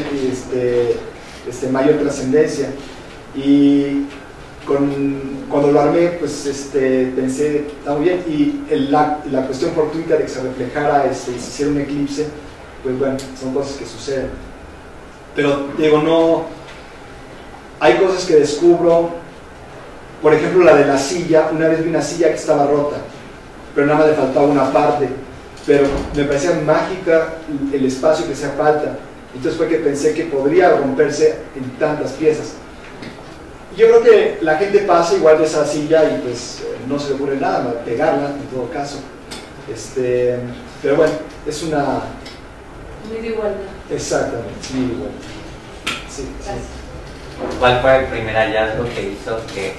Speaker 2: mayor trascendencia. Y cuando lo armé, pues pensé, está muy bien, y la cuestión fortuita de que se reflejara y se hiciera un eclipse, pues bueno, son cosas que suceden. Pero digo, no, hay cosas que descubro, por ejemplo la de la silla. Una vez vi una silla que estaba rota, pero nada más le faltaba una parte, pero me parecía mágica el espacio que hacía falta. Entonces fue que pensé que podría romperse en tantas piezas. Yo creo que la gente pasa igual de esa silla y pues no se le ocurre nada más pegarla en todo caso. Pero bueno, es una...
Speaker 4: Muy de igualdad.
Speaker 2: Exactamente, muy de igualdad. Sí,
Speaker 4: gracias.
Speaker 2: Sí.
Speaker 5: ¿Cuál fue el primer hallazgo que hizo que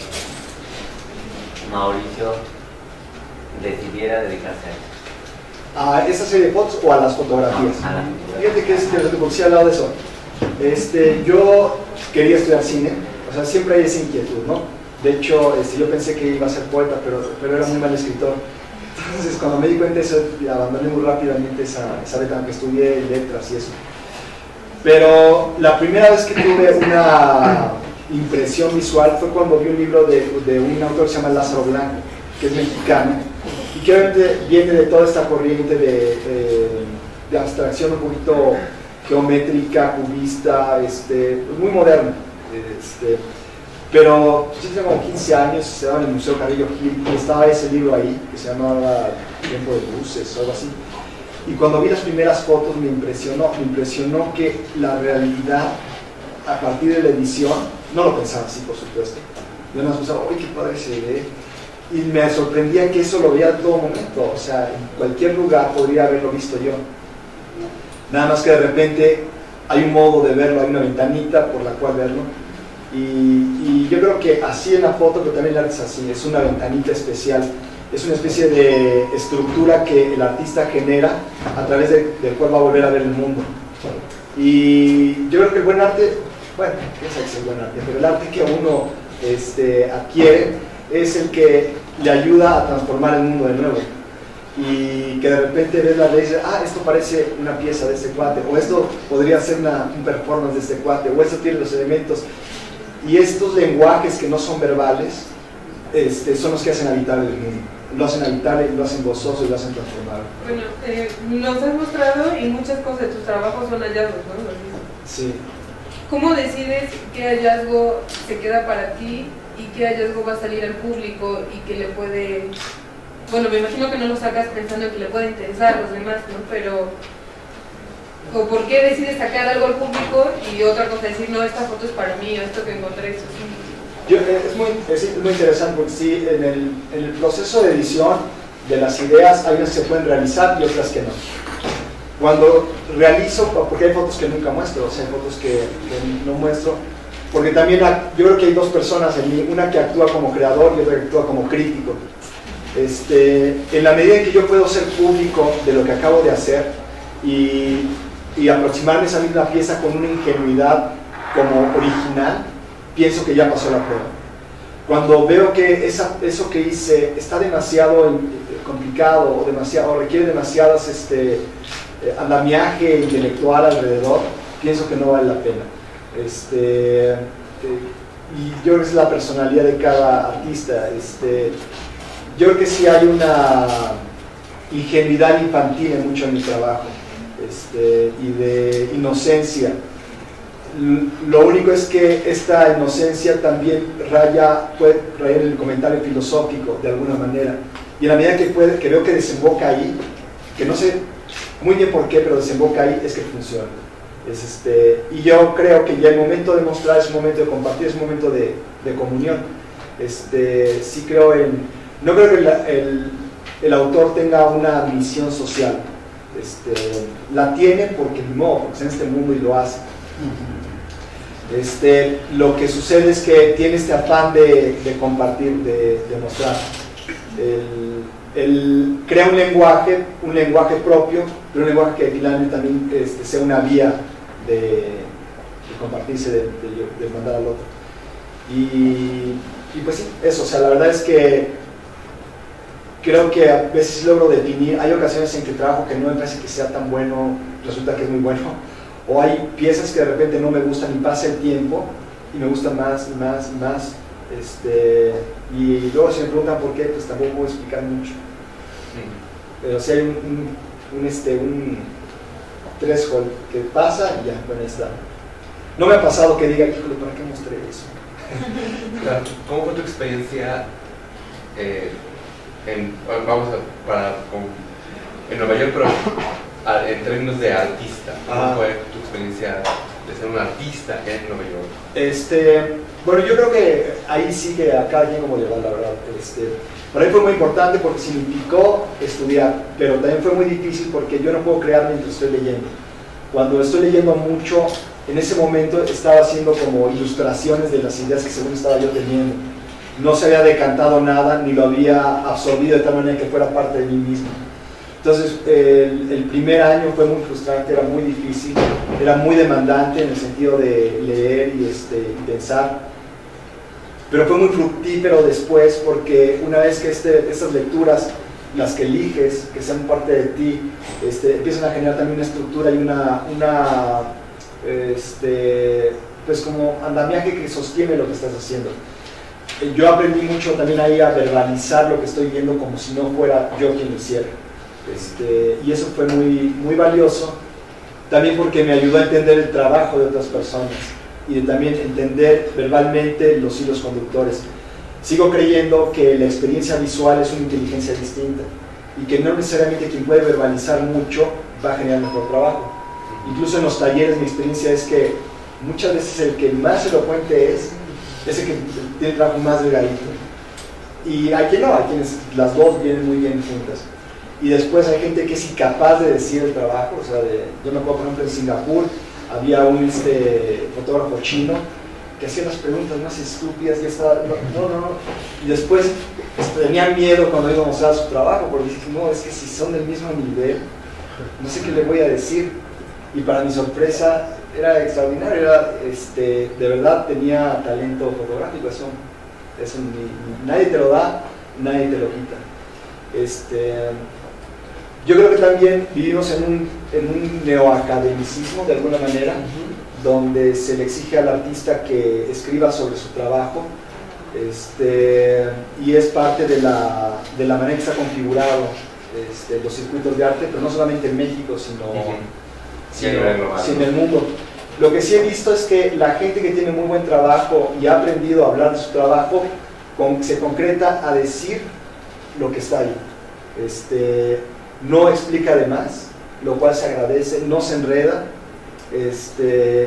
Speaker 5: Mauricio decidiera dedicarse a eso?
Speaker 2: ¿A esa serie de fotos o a las fotografías?
Speaker 5: A la fotografía.
Speaker 2: Fíjate que es interesante porque sí he hablado de eso. Yo quería estudiar cine, o sea, siempre hay esa inquietud, ¿no? De hecho, yo pensé que iba a ser poeta, pero era muy mal escritor. Entonces, cuando me di cuenta de eso, abandoné muy rápidamente esa beta, aunque estudié letras y eso. Pero la primera vez que tuve una impresión visual fue cuando vi un libro de un autor que se llama Lázaro Blanco, que es mexicano, y que obviamente viene de toda esta corriente de abstracción un poquito geométrica, cubista, muy moderna. Pero yo tenía como 15 años, se daba en el Museo Carrillo Gil, y estaba ese libro ahí, que se llamaba Tiempo de Luces o algo así. Y cuando vi las primeras fotos me impresionó que la realidad, a partir de la edición, no lo pensaba así, por supuesto. Yo no pensaba, ¡uy, qué padre se ve! Y me sorprendía que eso lo veía en todo momento, o sea, en cualquier lugar podría haberlo visto yo. Nada más que de repente hay un modo de verlo, hay una ventanita por la cual verlo. Y yo creo que así en la foto, pero también el arte es así, es una ventanita especial, es una especie de estructura que el artista genera a través del cual va a volver a ver el mundo. Y yo creo que el buen arte, bueno, quién sabe si es el buen arte, pero el arte que uno adquiere es el que le ayuda a transformar el mundo de nuevo. Y que de repente ves la ley y dices, esto parece una pieza de este cuate, o esto podría ser un performance de este cuate, o esto tiene los elementos. Y estos lenguajes que no son verbales son los que hacen habitable el mundo. Lo hacen habitable, lo hacen gozoso y lo hacen transformable.
Speaker 6: Bueno, nos has mostrado y muchas cosas de tus trabajos son hallazgos, ¿no?
Speaker 2: Sí.
Speaker 6: ¿Cómo decides qué hallazgo se queda para ti y qué hallazgo va a salir al público y que le puede... Bueno, me imagino que no lo sacas pensando que le puede interesar a los demás, ¿no? Pero... ¿o por qué decides sacar algo al público y otra cosa decir, no, esta foto es para mí, o esto que encontré es
Speaker 2: es muy interesante porque sí, en el proceso de edición de las ideas hay unas que se pueden realizar y otras que no. Cuando realizo, porque hay fotos que nunca muestro, o sea, hay fotos que no muestro, porque también yo creo que hay dos personas en mí, una que actúa como creador y otra que actúa como crítico. En la medida en que yo puedo ser público de lo que acabo de hacer y aproximarme a esa misma pieza con una ingenuidad como original, pienso que ya pasó la prueba. Cuando veo que eso que hice está demasiado complicado o requiere demasiadas andamiaje intelectual alrededor, pienso que no vale la pena. Y yo creo que es la personalidad de cada artista. Yo creo que sí hay una ingenuidad infantil en mucho de mi trabajo, y de inocencia. Lo único es que esta inocencia también puede rayar en el comentario filosófico de alguna manera, y en la medida que veo que desemboca ahí, que no sé muy bien por qué, pero desemboca ahí, es que funciona. Y yo creo que ya el momento de mostrar es un momento de compartir, es un momento de comunión. Sí creo no creo que el autor tenga una misión social. La tiene porque está en este mundo y lo hace. Lo que sucede es que tiene este afán de compartir, de mostrar. Él crea un lenguaje propio, pero un lenguaje que finalmente también sea una vía de compartirse, de mandar al otro. Y pues sí, eso, o sea, la verdad es que creo que a veces logro definir, hay ocasiones en que el trabajo que no me parece que sea tan bueno, resulta que es muy bueno, o hay piezas que de repente no me gustan y pasa el tiempo y me gustan más y más y más, y luego si me preguntan por qué, pues tampoco puedo explicar mucho. Pero si hay un threshold que pasa y ya, bueno, ahí está. No me ha pasado que diga, híjole, ¿para qué mostré eso?
Speaker 1: Claro. ¿Cómo fue tu experiencia en Nueva York, pero en términos de artista? ¿Cómo fue tu experiencia de ser un artista en Nueva York?
Speaker 2: Bueno, yo creo que ahí sí que a cada quien como le va, la verdad. Para mí fue muy importante porque significó estudiar, pero también fue muy difícil porque yo no puedo crear mientras estoy leyendo. Cuando estoy leyendo mucho, en ese momento estaba haciendo como ilustraciones de las ideas que según estaba yo teniendo. No se había decantado nada, ni lo había absorbido de tal manera que fuera parte de mí mismo. Entonces, el primer año fue muy frustrante, era muy difícil, era muy demandante en el sentido de leer y pensar. Pero fue muy fructífero después porque una vez que estas lecturas, las que eliges, que sean parte de ti, empiezan a generar también una estructura y pues como andamiaje que sostiene lo que estás haciendo. Yo aprendí mucho también ahí a verbalizar lo que estoy viendo como si no fuera yo quien lo hiciera. Y eso fue muy, muy valioso, también porque me ayudó a entender el trabajo de otras personas y de también entender verbalmente los hilos conductores. Sigo creyendo que la experiencia visual es una inteligencia distinta y que no necesariamente quien puede verbalizar mucho va a generar mejor trabajo. Incluso en los talleres mi experiencia es que muchas veces el que más elocuente es el que tiene el trabajo más delgadito. Y hay quien no, hay quienes las dos vienen muy bien juntas. Y después hay gente que es incapaz de decir el trabajo, o sea, yo me acuerdo por ejemplo en Singapur, había un fotógrafo chino que hacía las preguntas más estúpidas y estaba, no, y después tenía miedo cuando iba a mostrar su trabajo, porque dije, no, es que si son del mismo nivel, no sé qué le voy a decir, y para mi sorpresa era extraordinario, de verdad tenía talento fotográfico, eso nadie te lo da, nadie te lo quita. Yo creo que también vivimos en un neoacademicismo de alguna manera, donde se le exige al artista que escriba sobre su trabajo, y es parte de la manera que está configurado los circuitos de arte, pero no solamente en México, sino en el mundo. Lo que sí he visto es que la gente que tiene muy buen trabajo y ha aprendido a hablar de su trabajo, se concreta a decir lo que está ahí. No explica de más, lo cual se agradece, no se enreda,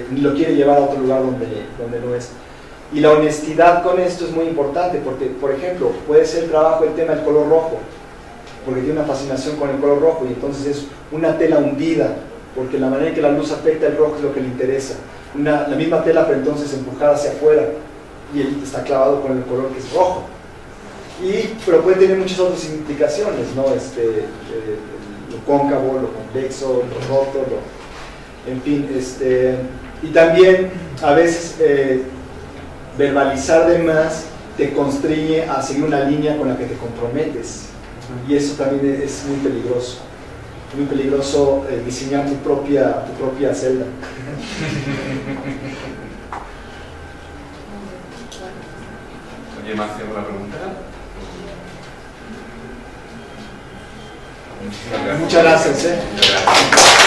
Speaker 2: ni lo quiere llevar a otro lugar donde no es. Y la honestidad con esto es muy importante, porque, por ejemplo, puede ser el trabajo el tema del color rojo, porque tiene una fascinación con el color rojo, y entonces es una tela hundida, porque la manera en que la luz afecta el rojo es lo que le interesa. La misma tela, pero entonces empujada hacia afuera, y él está clavado con el color que es rojo. Pero puede tener muchas otras implicaciones, ¿no? Lo cóncavo, lo convexo, lo roto, en fin, y también a veces verbalizar de más te constriñe a seguir una línea con la que te comprometes, y eso también es muy peligroso diseñar tu propia celda.
Speaker 1: ¿Alguien más tiene una pregunta?
Speaker 2: Muchas gracias.
Speaker 1: Muchas gracias.